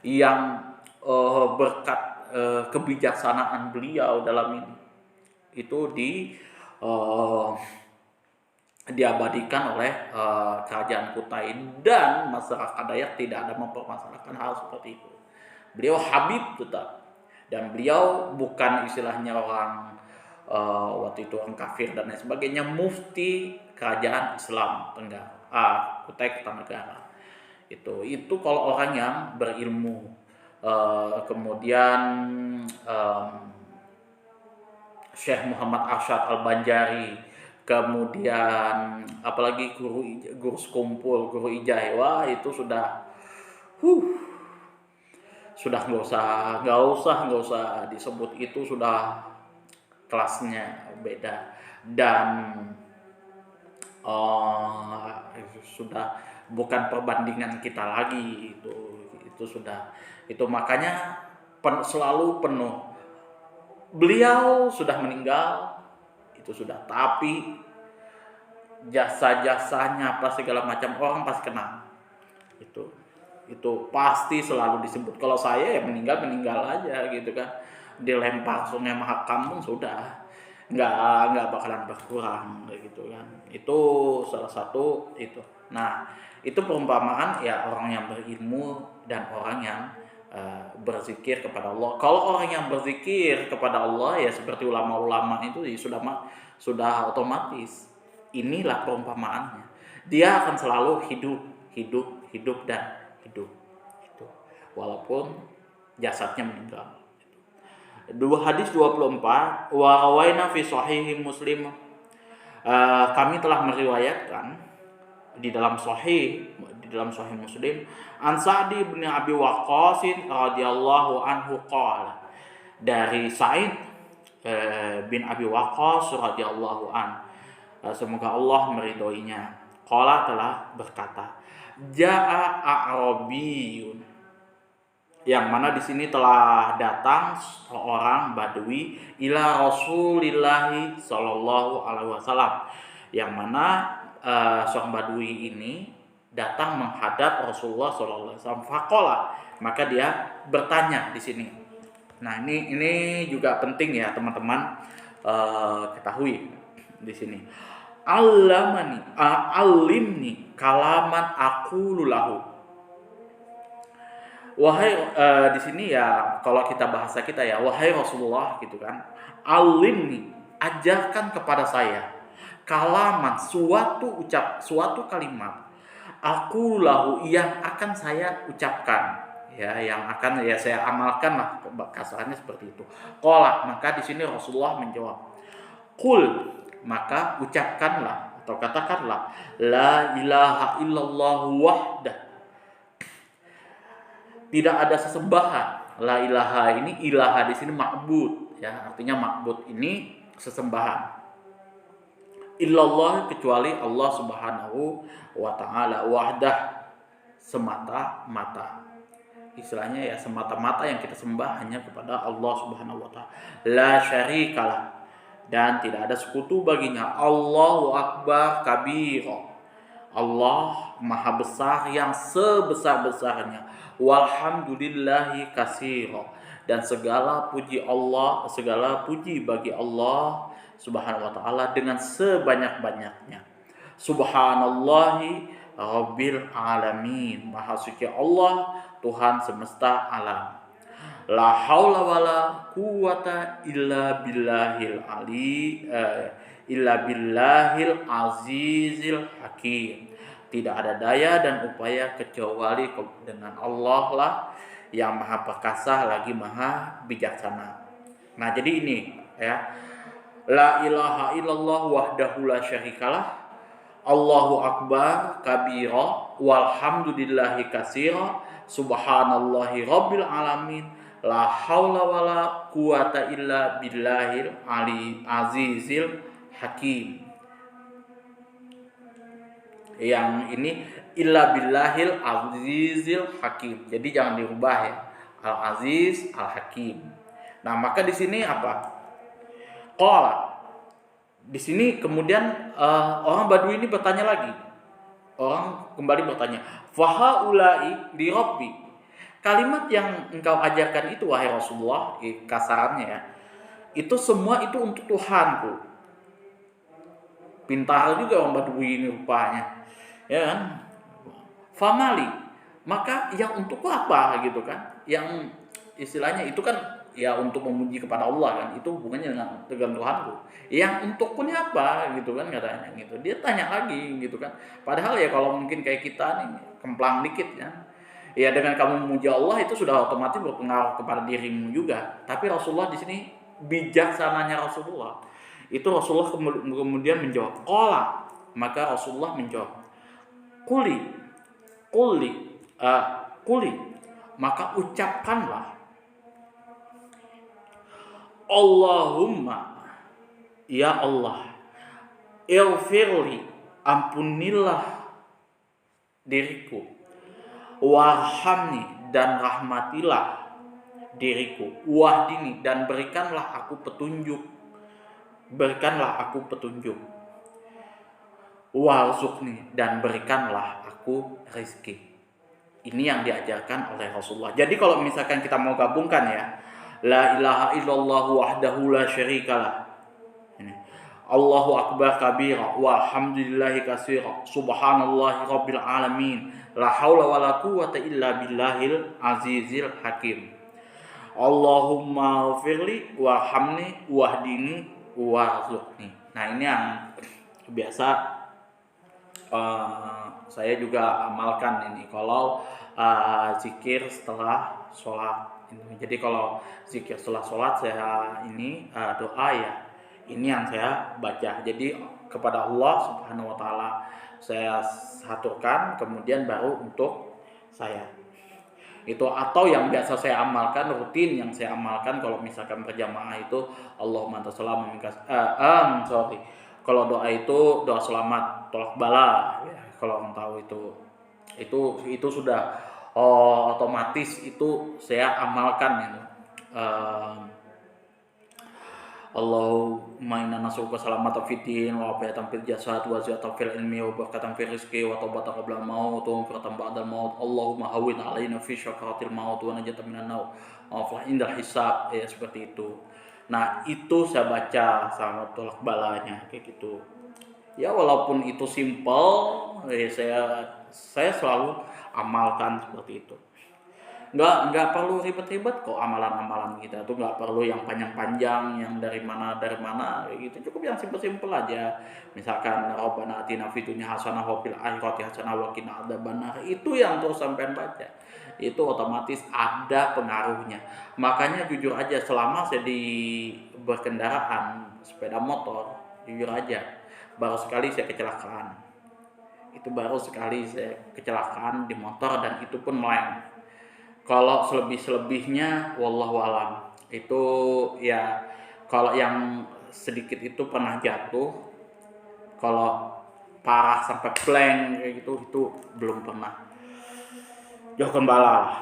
yang berkat kebijaksanaan beliau dalam ini itu diabadikan oleh kerajaan Kutai, dan masyarakat Dayak tidak ada mempermasalahkan hal seperti itu. Beliau Habib tetap, dan beliau bukan istilahnya orang waktu itu orang kafir dan lain sebagainya, mufti kerajaan Islam Kutai Kartanegara. Itu kalau orang yang berilmu. Kemudian Syekh Muhammad Arsyad Al-Banjari, kemudian apalagi guru sekumpul, guru Ijai, wah itu sudah sudah nggak usah disebut, itu sudah kelasnya beda. Dan sudah bukan perbandingan kita lagi, itu sudah, itu makanya selalu penuh. Beliau sudah meninggal, itu sudah, tapi jasa-jasanya apa segala macam orang pasti kenal. Itu pasti selalu disebut. Kalau saya ya meninggal aja gitu kan, dilempar Sungai Mahakam sudah nggak bakalan berkurang gitu kan. Itu salah satu itu. Nah, itu perumpamaan ya orang yang berilmu dan orang yang berzikir kepada Allah. Kalau orang yang berzikir kepada Allah ya seperti ulama-ulama itu ya sudah otomatis. Inilah perumpamaannya. Dia akan selalu hidup dan hidup. Itu. Walaupun jasadnya meninggal. Hadis 24, wa rawaina fi sahih Muslim. Kami telah meriwayatkan di dalam sahih Muslim, an Sa'di bin Abi Waqqas radhiyallahu anhu qala, dari Sa'id bin Abi Waqqas radhiyallahu an, semoga Allah meridhoinya, qala telah berkata, ja'a a'rabiyun, yang mana di sini telah datang seorang badui ila Rasulillahi sallallahu alaihi wasallam, yang mana seorang badui ini datang menghadap Rasulullah sallallahu alaihi wasallam. Faqala, maka dia bertanya di sini. Nah, ini juga penting ya teman-teman ketahui di sini. Alimni kalaman aqulu lahu. Wahai di sini ya kalau kita bahasa kita ya, wahai Rasulullah gitu kan, alimni, ajarkan kepada saya kalaman, suatu kalimat, aku lahu, yang akan saya ucapkan ya, yang akan ya saya amalkan lah, kasarnya seperti itu. Qala, maka di sini Rasulullah menjawab, qul, maka ucapkanlah atau katakanlah, la ilaha illallah wahdah, tidak ada sesembahan. La ilaha ini, ilaha di sini ma'bud ya, artinya ma'bud ini sesembahan. Illallah, kecuali Allah Subhanahu wa taala, wahdah, semata-mata. Istilahnya ya semata-mata yang kita sembah hanya kepada Allah Subhanahu wa taala. La syarikalah, dan tidak ada sekutu baginya. Allahu akbar kabira, Allah maha besar yang sebesar-besarnya. Walhamdulillahi katsira, dan segala puji bagi Allah Subhanahu wa taala dengan sebanyak-banyaknya. Subhanallahi rabbil alamin, maha suci Allah Tuhan semesta alam. La haula wala quwata illa billahil azizil hakim. Tidak ada daya dan upaya kecuali dengan Allah lah yang maha perkasa lagi maha bijaksana. Nah, jadi ini ya, la ilaha illallah wahdahu la syarikalah, Allahu akbar kabira, walhamdulillahi katsira, subhanallahi rabbil alamin, la haula wala quwata illa billahil azizil hakim. Yang ini illa billahil azizil hakim. Jadi jangan dirubah ya. Al aziz, al hakim. Nah, maka di sini apa? Qala. Di sini kemudian orang Badui ini bertanya lagi. Orang kembali bertanya, fahaulai li rabbi. Kalimat yang engkau ajarkan itu wahai Rasulullah, kasarannya ya, itu semua itu untuk Tuhanku. Pintar juga orang Badui ini rupanya, ya kan? Famali, maka yang untukku apa gitu kan? Yang istilahnya itu kan ya untuk memuji kepada Allah kan, itu hubungannya dengan Tuhanku. Yang untukku ini apa gitu kan katanya gitu. Dia tanya lagi gitu kan. Padahal ya kalau mungkin kayak kita nih kemplang dikit ya. Ya dengan kamu memuji Allah itu sudah otomatis berpengaruh kepada dirimu juga. Tapi Rasulullah di sini bijaksananya Rasulullah. Itu Rasulullah kemudian menjawab, qala, maka Rasulullah menjawab, Kuli, maka ucapkanlah, Allahumma, ya Allah, ighfirli, ampunilah diriku, warhamni, dan rahmatilah diriku, wahdini, dan berikanlah aku petunjuk, warzuqni, dan berikanlah aku rezeki. Ini yang diajarkan oleh Rasulullah. Jadi kalau misalkan kita mau gabungkan ya, la ilaha illallah wahdahu la syarikalah, Allahu akbar kabira walhamdulillahi katsira subhanallahi rabbil alamin la haula wala quwwata illa billahil azizil hakim. Allahumma ghfirli warhamni wahdini warzuqni. Nah, ini yang biasa saya juga amalkan ini kalau zikir setelah sholat. Jadi kalau zikir setelah sholat saya ini doa ya, ini yang saya baca. Jadi kepada Allah Subhanahu wa taala saya haturkan, kemudian baru untuk saya. Itu atau yang biasa saya amalkan, rutin yang saya amalkan kalau misalkan berjamaah itu Allahumma anta salam kalau doa itu doa selamat tolak bala ya, kalau orang tahu itu sudah otomatis itu saya amalkan itu. Allahumma inna nas'aluka salamatan fid din wa afiyatan fil jasad wa ziyadatan fil ilmi wa barakatan fil rizqi wa taubatan qabla al-maut wa maghfiratan ba'da al-maut. Allahumma hawwin 'alaina fi syakaratil maut wa najatan minan nar wa aflah indal hisab, ya seperti itu. Nah, itu saya baca sama tolak balanya kayak gitu. Ya walaupun itu simple, saya selalu amalkan seperti itu. Nggak perlu ribet-ribet kok amalan-amalan kita tuh, nggak perlu yang panjang-panjang yang dari mana kayak gitu. Cukup yang simpel-simpel aja. Misalkan Rabbana atina fid dunya hasanah wa fil akhirati hasanah wa qina adzabannar, itu yang terus sampean baca. Itu otomatis ada pengaruhnya. Makanya jujur aja, selama saya di berkendaraan sepeda motor, jujur aja baru sekali saya kecelakaan. Itu baru sekali saya kecelakaan di motor, dan itu pun meleng. Kalau selebihnya wallahu alam. Itu ya kalau yang sedikit itu pernah jatuh. Kalau parah sampai blank kayak gitu itu belum pernah. Jauh kembala.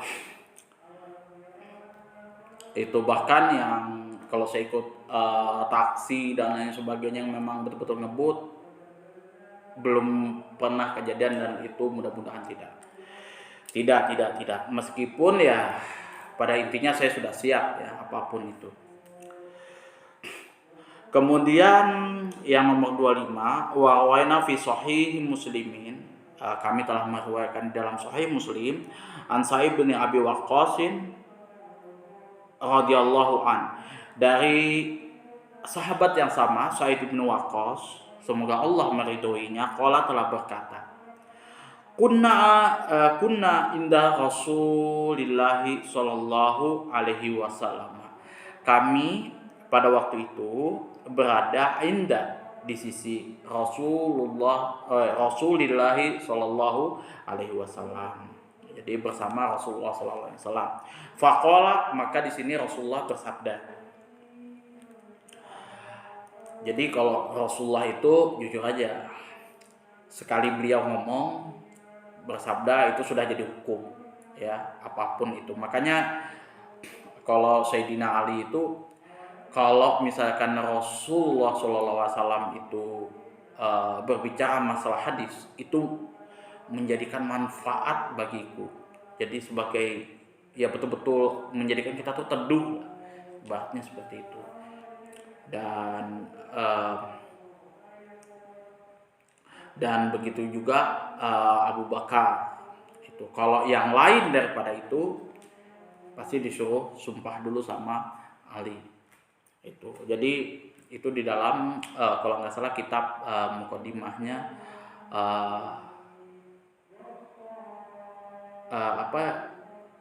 Itu bahkan yang kalau saya ikut taksi dan lain sebagainya yang memang betul-betul ngebut, belum pernah kejadian, dan itu mudah-mudahan tidak. Meskipun ya pada intinya saya sudah siap ya apapun itu. Kemudian yang nomor 25, wa waina fi sahih muslimin, kami telah meriwayatkan dalam sahih Muslim, an Sa'id bin Abi Waqqas radhiyallahu an, dari sahabat yang sama, Sa'id bin Waqqas, semoga Allah meridhoinya, qala telah berkata, Kunna inda Rasulillahi sallallahu alaihi wasallam. Kami pada waktu itu berada di sisi Rasulillahi sallallahu alaihi wasallam. Jadi bersama Rasulullah sallallahu alaihi wasallam. Faqala, maka di sini Rasulullah bersabda. Jadi kalau Rasulullah itu jujur aja, sekali beliau ngomong bersabda itu sudah jadi hukum ya, apapun itu. Makanya kalau Sayyidina Ali itu, kalau misalkan Rasulullah SAW itu berbicara masalah hadis, itu menjadikan manfaat bagiku. Jadi sebagai ya betul-betul menjadikan kita tuh teduh, bahasnya seperti itu. Dan begitu juga Abu Bakar itu. Kalau yang lain daripada itu pasti disuruh sumpah dulu sama Ali itu. Jadi itu di dalam kalau nggak salah kitab muqaddimahnya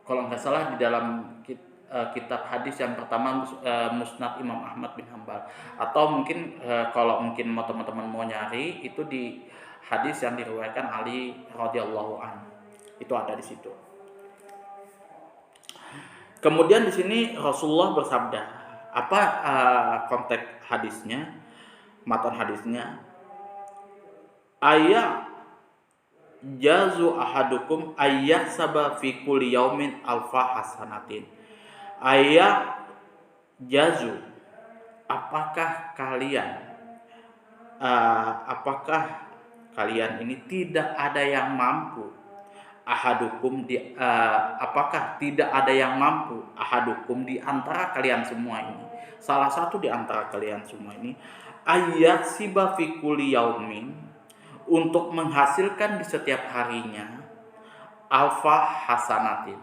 kalau nggak salah di dalam kitab hadis yang pertama Musnad Imam Ahmad bin Hanbal, atau mungkin kalau mungkin mau teman-teman mau nyari itu di hadis yang diriwayatkan Ali radhiyallahu an, itu ada di situ. Kemudian di sini Rasulullah bersabda, apa konteks hadisnya, matan hadisnya, ayat jazu ahadukum ayat sabah fi kulli yaumin alfa hasanatin. Ayat jazu, apakah kalian ini tidak ada yang mampu apakah tidak ada yang mampu ahadukum di antara kalian semua ini, salah satu di antara kalian semua ini, ayat siba fi kulli yaumin, untuk menghasilkan di setiap harinya alfa hasanatin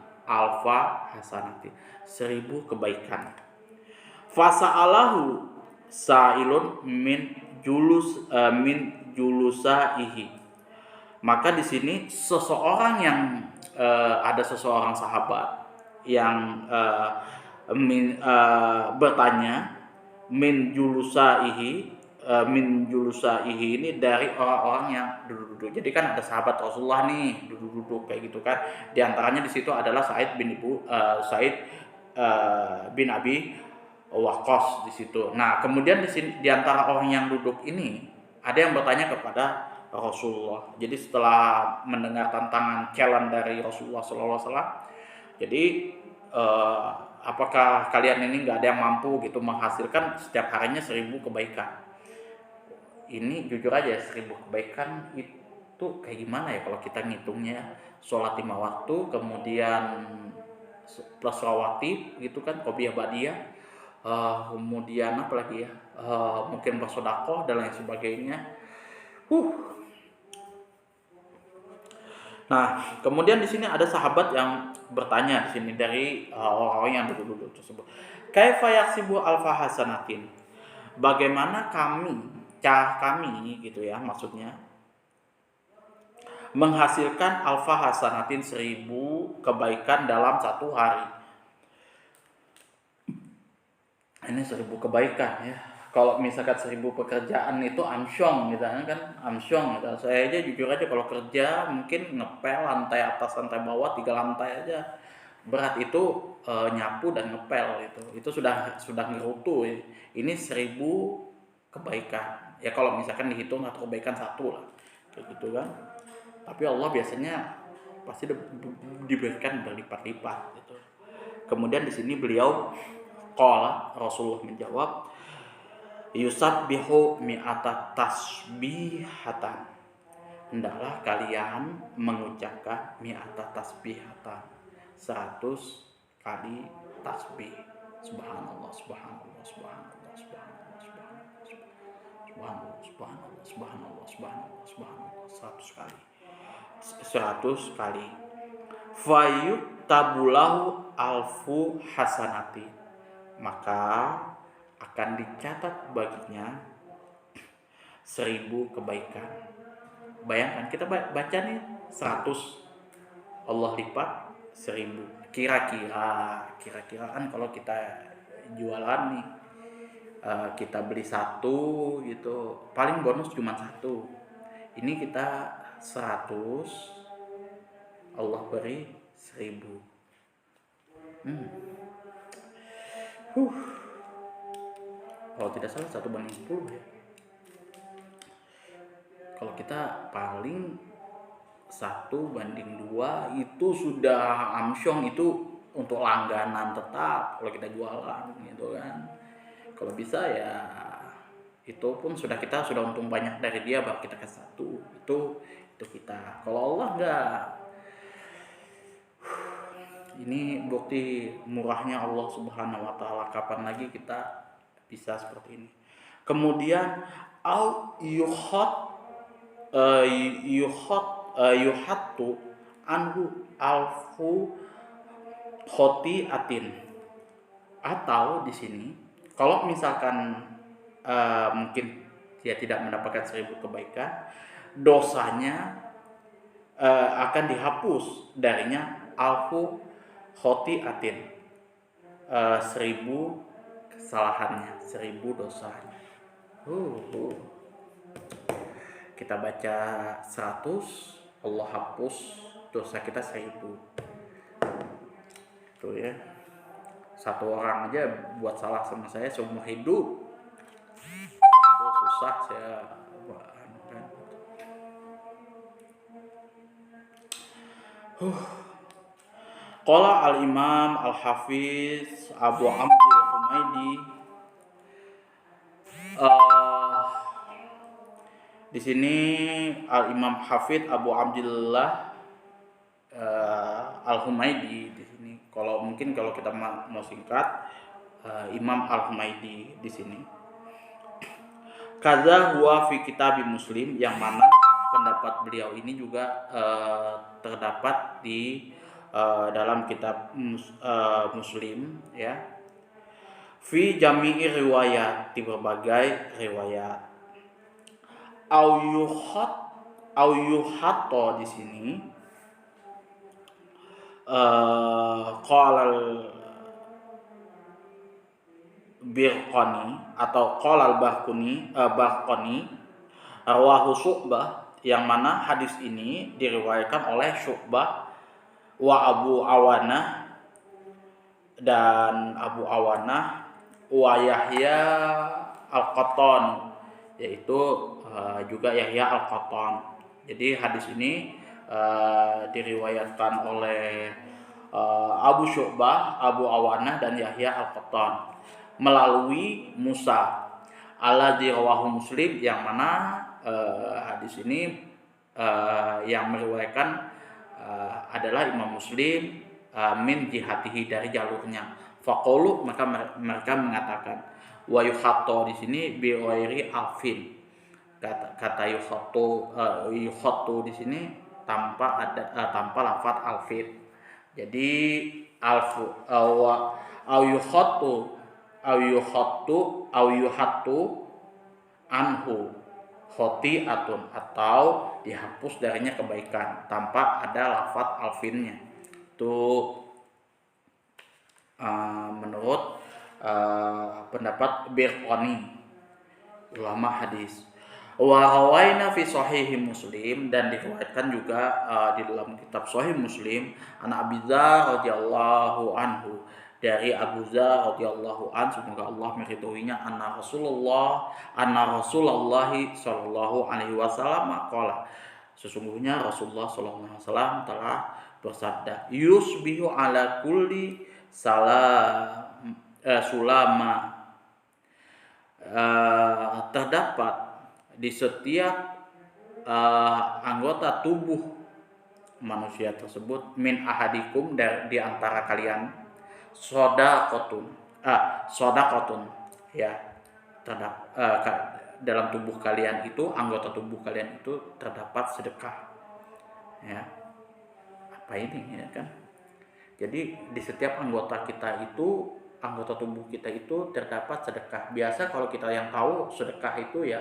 1000 kebaikan. Fasa'alahu sa'ilun min julusaihi. Maka di sini ada seseorang sahabat yang bertanya min julusaihi ini dari orang-orang yang duduk-duduk. Jadi kan ada sahabat Rasulullah nih duduk-duduk kayak gitu kan. Di antaranya di situ adalah Sa'id bin Abi Waqqas di situ. Nah, kemudian di antara orang yang duduk ini ada yang bertanya kepada Rasulullah. Jadi setelah mendengar tantangan challenge dari Rasulullah SAW, jadi apakah kalian ini nggak ada yang mampu gitu menghasilkan setiap harinya 1000 kebaikan? Ini jujur aja 1000 kebaikan itu kayak gimana ya kalau kita ngitungnya, sholat 5 waktu, kemudian plus rawatib gitu kan, qobliyah ba'diyah, kemudian apa lagi ya, mungkin bersedekah dan lain sebagainya. Nah, kemudian di sini ada sahabat yang bertanya di sini dari orang-orang yang duduk-duduk tersebut. Kaifa yaksibu alfa hasanatin? Bagaimana cara kami gitu ya, maksudnya menghasilkan alfa hasanatin 1000 kebaikan dalam satu hari. Ini 1000 kebaikan ya. Kalau misalkan 1000 pekerjaan itu amsyong gitu kan, amsyong gitu. Saya aja jujur aja kalau kerja mungkin ngepel lantai atas lantai bawah 3 lantai aja. Berat itu nyapu dan ngepel itu sudah ngerutu ya. Ini 1000 kebaikan. Ya kalau misalkan dihitung atau kebaikan satu lah. Kayak gitu kan. Tapi Allah biasanya pasti diberikan berlipat-lipat gitu. Kemudian di sini beliau Rasulullah menjawab, yusabbihu mi'ata tasbihatan. Hendaklah kalian mengucapkan mi'ata tasbihatan, 100 kali tasbih. Subhanallah, subhanallah, subhanallah, subhanallah, subhanallah, subhanallah, subhanallah, subhanallah, subhanallah, 100 kali. 100 kali. Fayutabulahu alfu hasanati. Maka akan dicatat baginya 1000 kebaikan. Bayangkan kita baca nih 100, Allah lipat 1000. Kira-kiraan kalau kita jualan nih, kita beli satu gitu, paling bonus cuma satu. Ini kita 100, Allah beri 1000. Kalau tidak salah 1/10 ya. Kalau kita paling 1/2 itu sudah amsyong, itu untuk langganan tetap kalau kita jualan gitu kan. Kalau bisa ya itu pun kita sudah untung banyak dari dia, baru kita kasih satu. Itu kita. Kalau Allah enggak. Ini bukti murahnya Allah Subhanahu wa taala. Kapan lagi kita bisa seperti ini? Kemudian yuhattu anhu alfu khotiatin. Atau di sini kalau misalkan mungkin dia tidak mendapatkan 1000 kebaikan, dosanya akan dihapus darinya alfu khotiatin, 1000 kesalahannya, 1000 dosanya. Kita baca 100, Allah hapus dosa kita 1000. Tuh ya. Satu orang aja buat salah sama saya seumur hidup itu susah saya kan. Qala al-Imam al-Hafiz Abu Amr al-Humaidi, di sini al-Imam Hafidz Abu Abdillah al-Humaidi di sini. Kalau kita mau singkat, Imam al-Humaidi di sini. Kaza huwa fi kitab Muslim, yang mana pendapat beliau ini juga terdapat di dalam kitab Muslim, ya. Fi jami'i riwayat, di berbagai riwayat. Au yuhato di sini qala al-Birqani atau qala al-Barqani rawahu Syu'bah, yang mana hadis ini diriwayatkan oleh Syu'bah wa Abu Awanah dan Abu Awanah wa Yahya al-Qattan, yaitu juga Yahya al-Qattan. Jadi hadis ini diriwayatkan oleh Abu Syu'bah, Abu Awanah dan Yahya al-Qattan melalui Musa alladzi rawahu Muslim, yang mana hadis ini yang meriwayatkan adalah Imam Muslim min jihatihi, dari jalurnya. Faqulu, maka mereka mengatakan, wa yukhatto di sini bi ghairi alfin. Kata yukhatto di sini tanpa lafaz alfin. Jadi alfu au yuhattu anhu khoti'atun, atau dihapus darinya kebaikan tanpa ada lafaz alfinnya. Itu menurut pendapat Birqani, ulama hadis. Wa rawaina fi sahih Muslim, dan diriwayatkan juga di dalam kitab Sahih Muslim, an Abi Dzar radhiyallahu anhu, dari Abu Dzar radhiyallahu anhu, semoga Allah meridhoinya, anna Rasulullah sallallahu alaihi wasallam qala, sesungguhnya Rasulullah sallallahu alaihi wasallam telah bersabda, yusbihu ala kulli sulama, terdapat di setiap anggota tubuh manusia tersebut, min ahadikum, di antara kalian, sodakotun, ya, dalam tubuh kalian itu, anggota tubuh kalian itu terdapat sedekah, ya. Apa ini, ya kan? Jadi di setiap anggota tubuh kita itu terdapat sedekah. Biasa kalau kita yang tahu sedekah itu ya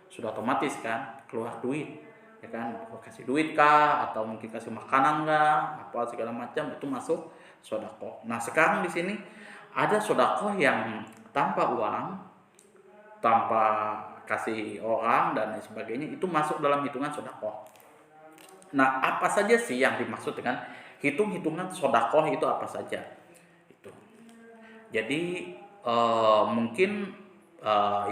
sudah otomatis kan, keluar duit, ya kan, kasih duit kah, atau mungkin kasih makanan kah, apa segala macam, itu masuk sedekah. Nah sekarang di sini ada sedekah yang tanpa uang, tanpa kasih orang dan lain sebagainya, itu masuk dalam hitungan sedekah. Nah apa saja sih yang dimaksud dengan hitungan sedekah itu, apa saja itu? Jadi mungkin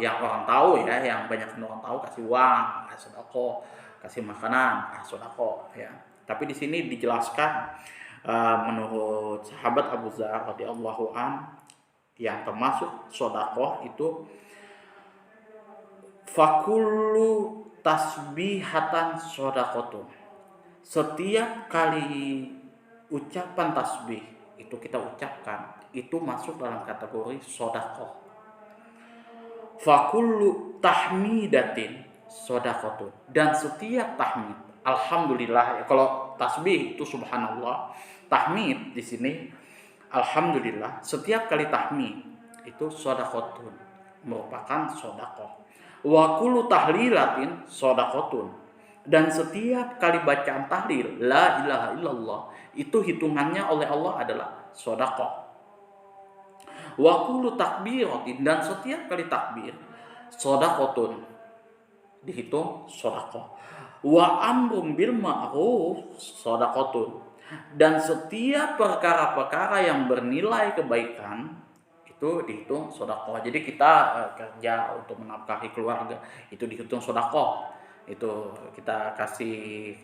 yang orang tahu, ya, yang banyak orang tahu, kasih uang, sedekah, kasih makanan, sedekah, ya. Tapi di sini dijelaskan menurut sahabat Abu Dzar radhiyallahu an, yang termasuk sedekah itu fakullu tasbihatan sedekatun. Setiap kali ucapan tasbih itu kita ucapkan, itu masuk dalam kategori sedekah. Fakullu tahmidatin sedekatun, dan setiap tahmid, alhamdulillah, ya, kalau tasbih itu subhanallah, tahmid di sini alhamdulillah, setiap kali tahmid itu sedekatun, merupakan sedekah. Wa kullu tahlilatin sedekatun, dan setiap kali bacaan tahlil la ilaha illallah itu hitungannya oleh Allah adalah sedekah. Wa kullu takbiratin, dan setiap kali takbir sedekatun, dihitung sedekah. Wa amrun bil ma'ruf sedekatun, Dan setiap perkara-perkara yang bernilai kebaikan itu dihitung sodakoh. Jadi kita kerja untuk menafkahi keluarga, itu dihitung sodakoh. Itu kita kasih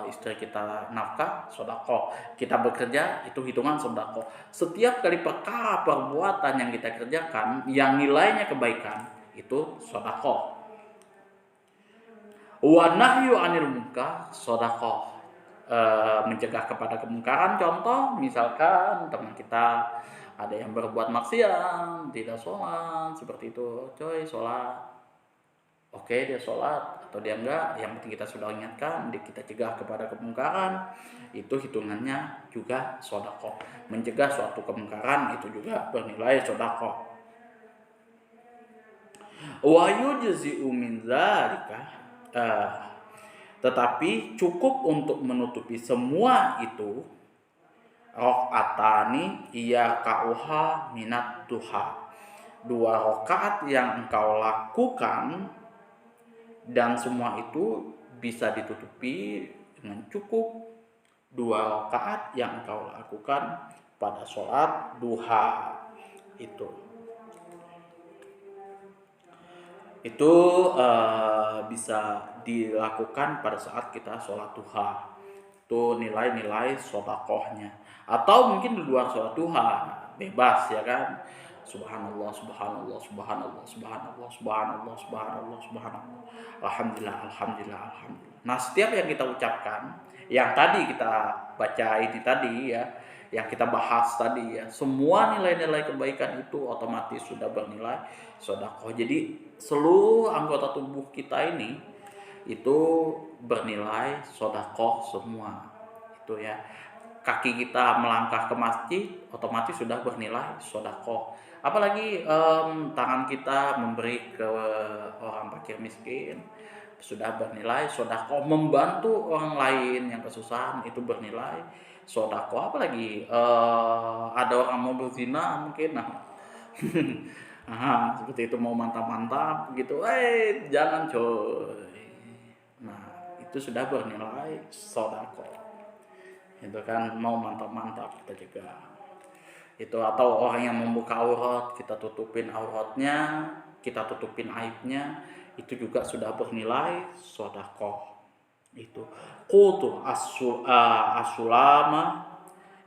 istri kita nafkah, sodakoh. Kita bekerja, itu hitungan sodakoh. Setiap kali perkara perbuatan yang kita kerjakan yang nilainya kebaikan, itu sodakoh. Wa nahyu anil munkar sodakoh. Mencegah kepada kemungkaran, contoh misalkan teman kita ada yang berbuat maksiat, tidak sholat, seperti itu, coy sholat, oke dia sholat atau dia enggak, yang penting kita sudah ingatkan, kita cegah kepada kemungkaran, itu hitungannya juga sodakoh. Mencegah suatu kemungkaran itu juga bernilai sodakoh. Wa yujzi'u min dzalika, tetapi cukup untuk menutupi semua itu rakaatani iyakauha minat duha, 2 rakaat yang engkau lakukan, dan semua itu bisa ditutupi dengan cukup 2 rakaat yang engkau lakukan pada sholat duha. Itu bisa dilakukan pada saat kita sholat duha. Itu nilai-nilai sodakohnya. Atau mungkin di luar sholat duha, bebas ya kan. Subhanallah, subhanallah, subhanallah, subhanallah, subhanallah, subhanallah, subhanallah, alhamdulillah, alhamdulillah, alhamdulillah. Nah, setiap yang kita ucapkan, yang tadi kita baca ini tadi ya, yang kita bahas tadi ya, semua nilai-nilai kebaikan itu otomatis sudah bernilai sodakoh. Jadi seluruh anggota tubuh kita ini itu bernilai sodakoh semua. Itu ya, kaki kita melangkah ke masjid otomatis sudah bernilai sodakoh. Apalagi tangan kita memberi ke orang fakir miskin sudah bernilai sodakoh. Membantu orang lain yang kesusahan itu bernilai sodakoh. Apalagi ada orang mau berzina mungkin, nah seperti itu, mau mantap-mantap gitu, jangan coy. Nah itu sudah bernilai sodakoh. Itu kan mau mantap-mantap kita juga itu. Atau orang yang membuka aurat, kita tutupin auratnya, kita tutupin aibnya, itu juga sudah bernilai sodakoh. Itu qutu asulama,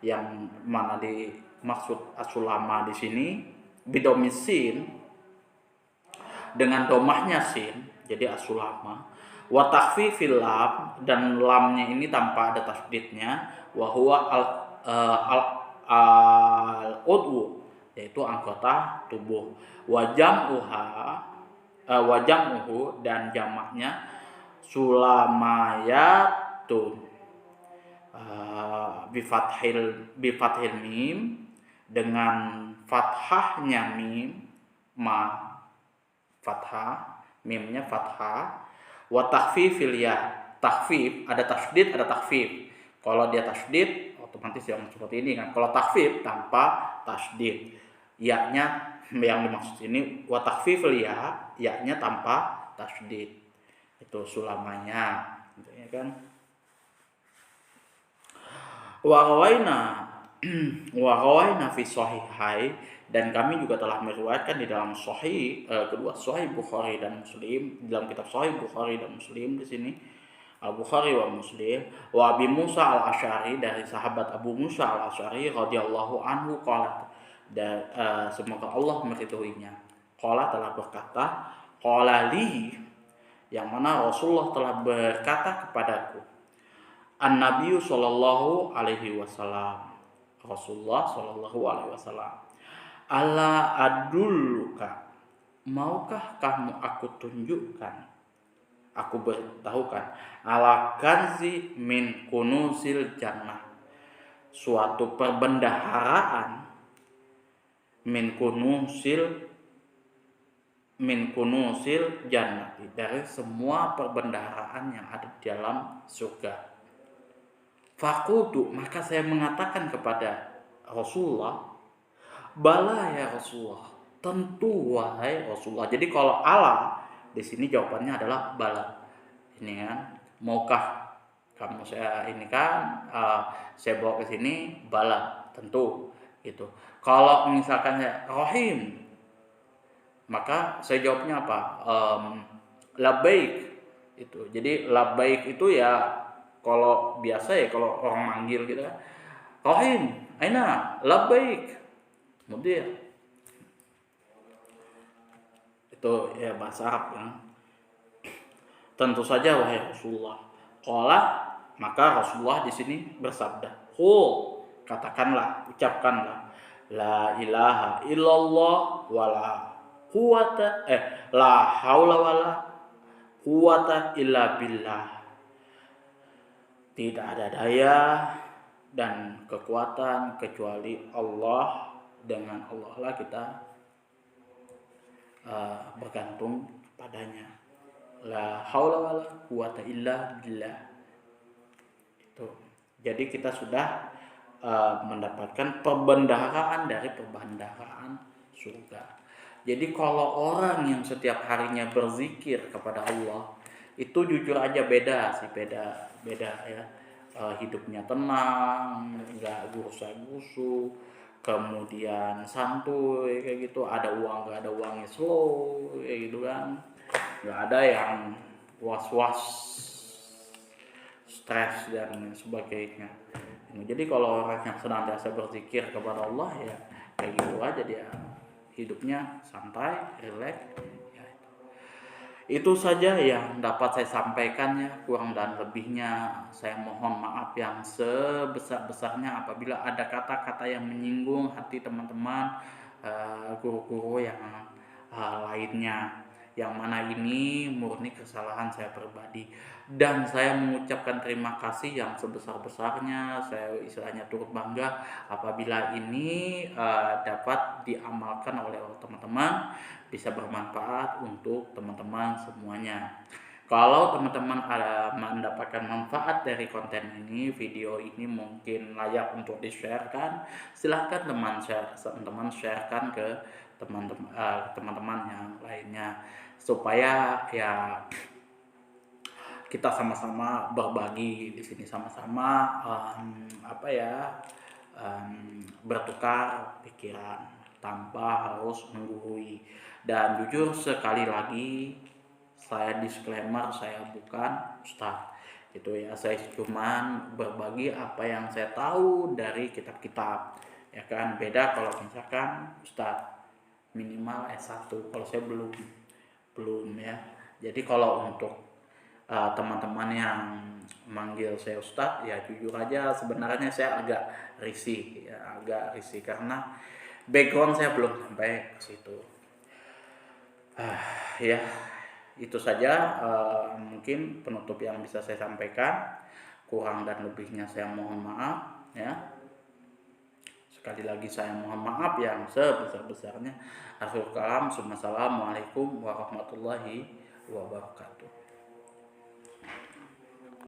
yang mana dimaksud asulama di sini bidomisin dengan domahnya sin, jadi asulama. Wa takhfifil lam, dan lamnya ini tanpa ada tasdidnya, wa huwa al-udwu, yaitu anggota tubuh. Wa jam'uhu, dan jamaknya sulamayatun, bifathil mim, dengan fathahnya mim, fathah, mimnya fathah. Wa takhfifil ya, takhfif ada tasdid ada takhfif. Kalau dia tasdid otomatis yang seperti ini kan. Kalau takhfif tanpa tasdid, ya-nya yang dimaksud ini wa takhfifil ya-nya tanpa tasdid, itu sulamanya gitu ya kan. Wa rawaina fi sahihai, dan kami juga telah meriwayatkan di dalam sahih kedua sahih Bukhari dan Muslim, dalam kitab sahih Bukhari dan Muslim di sini Al-Bukhari wa Muslim, wa Abi Musa al-Asy'ari, dari sahabat Abu Musa al-Asy'ari radhiyallahu anhu qala, dan semoga Allah meridhoinya, qala telah berkata, qala li, yang mana Rasulullah telah berkata kepadaku, An-Nabiyyu sallallahu alaihi wasallam, Rasulullah sallallahu alaihi wasallam, ala adulluka, maukah kamu aku tunjukkan, aku beritahukan, ala kanzi min kunuzil jannah, suatu perbendaharaan, min kunuzil jannah, dari semua perbendaharaan yang ada di dalam surga. Faqultu, maka saya mengatakan kepada Rasulullah, bala ya Rasulullah, tentu wahai Rasulullah. Jadi kalau ala di sini jawabannya adalah bala. Ini kan, maukah kamu saya ini kan saya bawa ke sini, bala tentu gitu. Kalau misalkan saya Rohim, maka saya jawabnya apa? Labbaik itu. Jadi labbaik itu ya kalau biasa ya kalau orang manggil gitu kan, Rohim, aina labbaik. Kemudian itu ya bahasa Arab kan. Tentu saja wahai Rasulullah. Qala, maka Rasulullah di sini bersabda, "Qul," katakanlah, ucapkanlah, la ilaha illallah wala quwata la haula wala quwata illa billah. Tidak ada daya dan kekuatan kecuali Allah. Dengan Allah lah kita bergantung padanya. La haula wala quwata illa billah. Itu. Jadi kita sudah mendapatkan perbendaharaan dari perbendaharaan surga. Jadi kalau orang yang setiap harinya berzikir kepada Allah, itu jujur aja beda sih, beda ya. Hidupnya tenang, nggak gusa-gusu, kemudian santuy kayak gitu, ada uang nggak ada uangnya slow kayak gitu kan, nggak ada yang was-was, stres dan sebagainya. Jadi kalau orang yang senantiasa berzikir kepada Allah ya kayak gitu aja, dia hidupnya santai, rileks. Ya, itu saja yang dapat saya sampaikan ya, kurang dan lebihnya saya mohon maaf yang sebesar-besarnya apabila ada kata-kata yang menyinggung hati teman-teman guru-guru yang lainnya, yang mana ini murni kesalahan saya pribadi, dan saya mengucapkan terima kasih yang sebesar-besarnya. Saya istilahnya turut bangga apabila ini dapat diamalkan oleh teman-teman, bisa bermanfaat untuk teman-teman semuanya. Kalau teman-teman ada mendapatkan manfaat dari konten ini, video ini mungkin layak untuk di-sharekan, silahkan teman-teman sharekan ke teman-teman yang lainnya, supaya ya kita sama-sama berbagi di sini, sama-sama bertukar pikiran tanpa harus menggurui. Dan jujur sekali lagi, saya disclaimer, saya bukan ustaz. Itu ya, saya cuman berbagi apa yang saya tahu dari kitab-kitab. Ya kan, beda kalau misalkan ustaz minimal S1, kalau saya belum ya. Jadi kalau untuk teman-teman yang manggil saya ustadz, ya jujur aja sebenarnya saya agak risih karena background saya belum sampai ke situ. Ya itu saja mungkin penutup yang bisa saya sampaikan. Kurang dan lebihnya saya mohon maaf ya. Sekali lagi saya mohon maaf yang sebesar-besarnya. Akhirul kalam, assalamualaikum warahmatullahi wabarakatuh.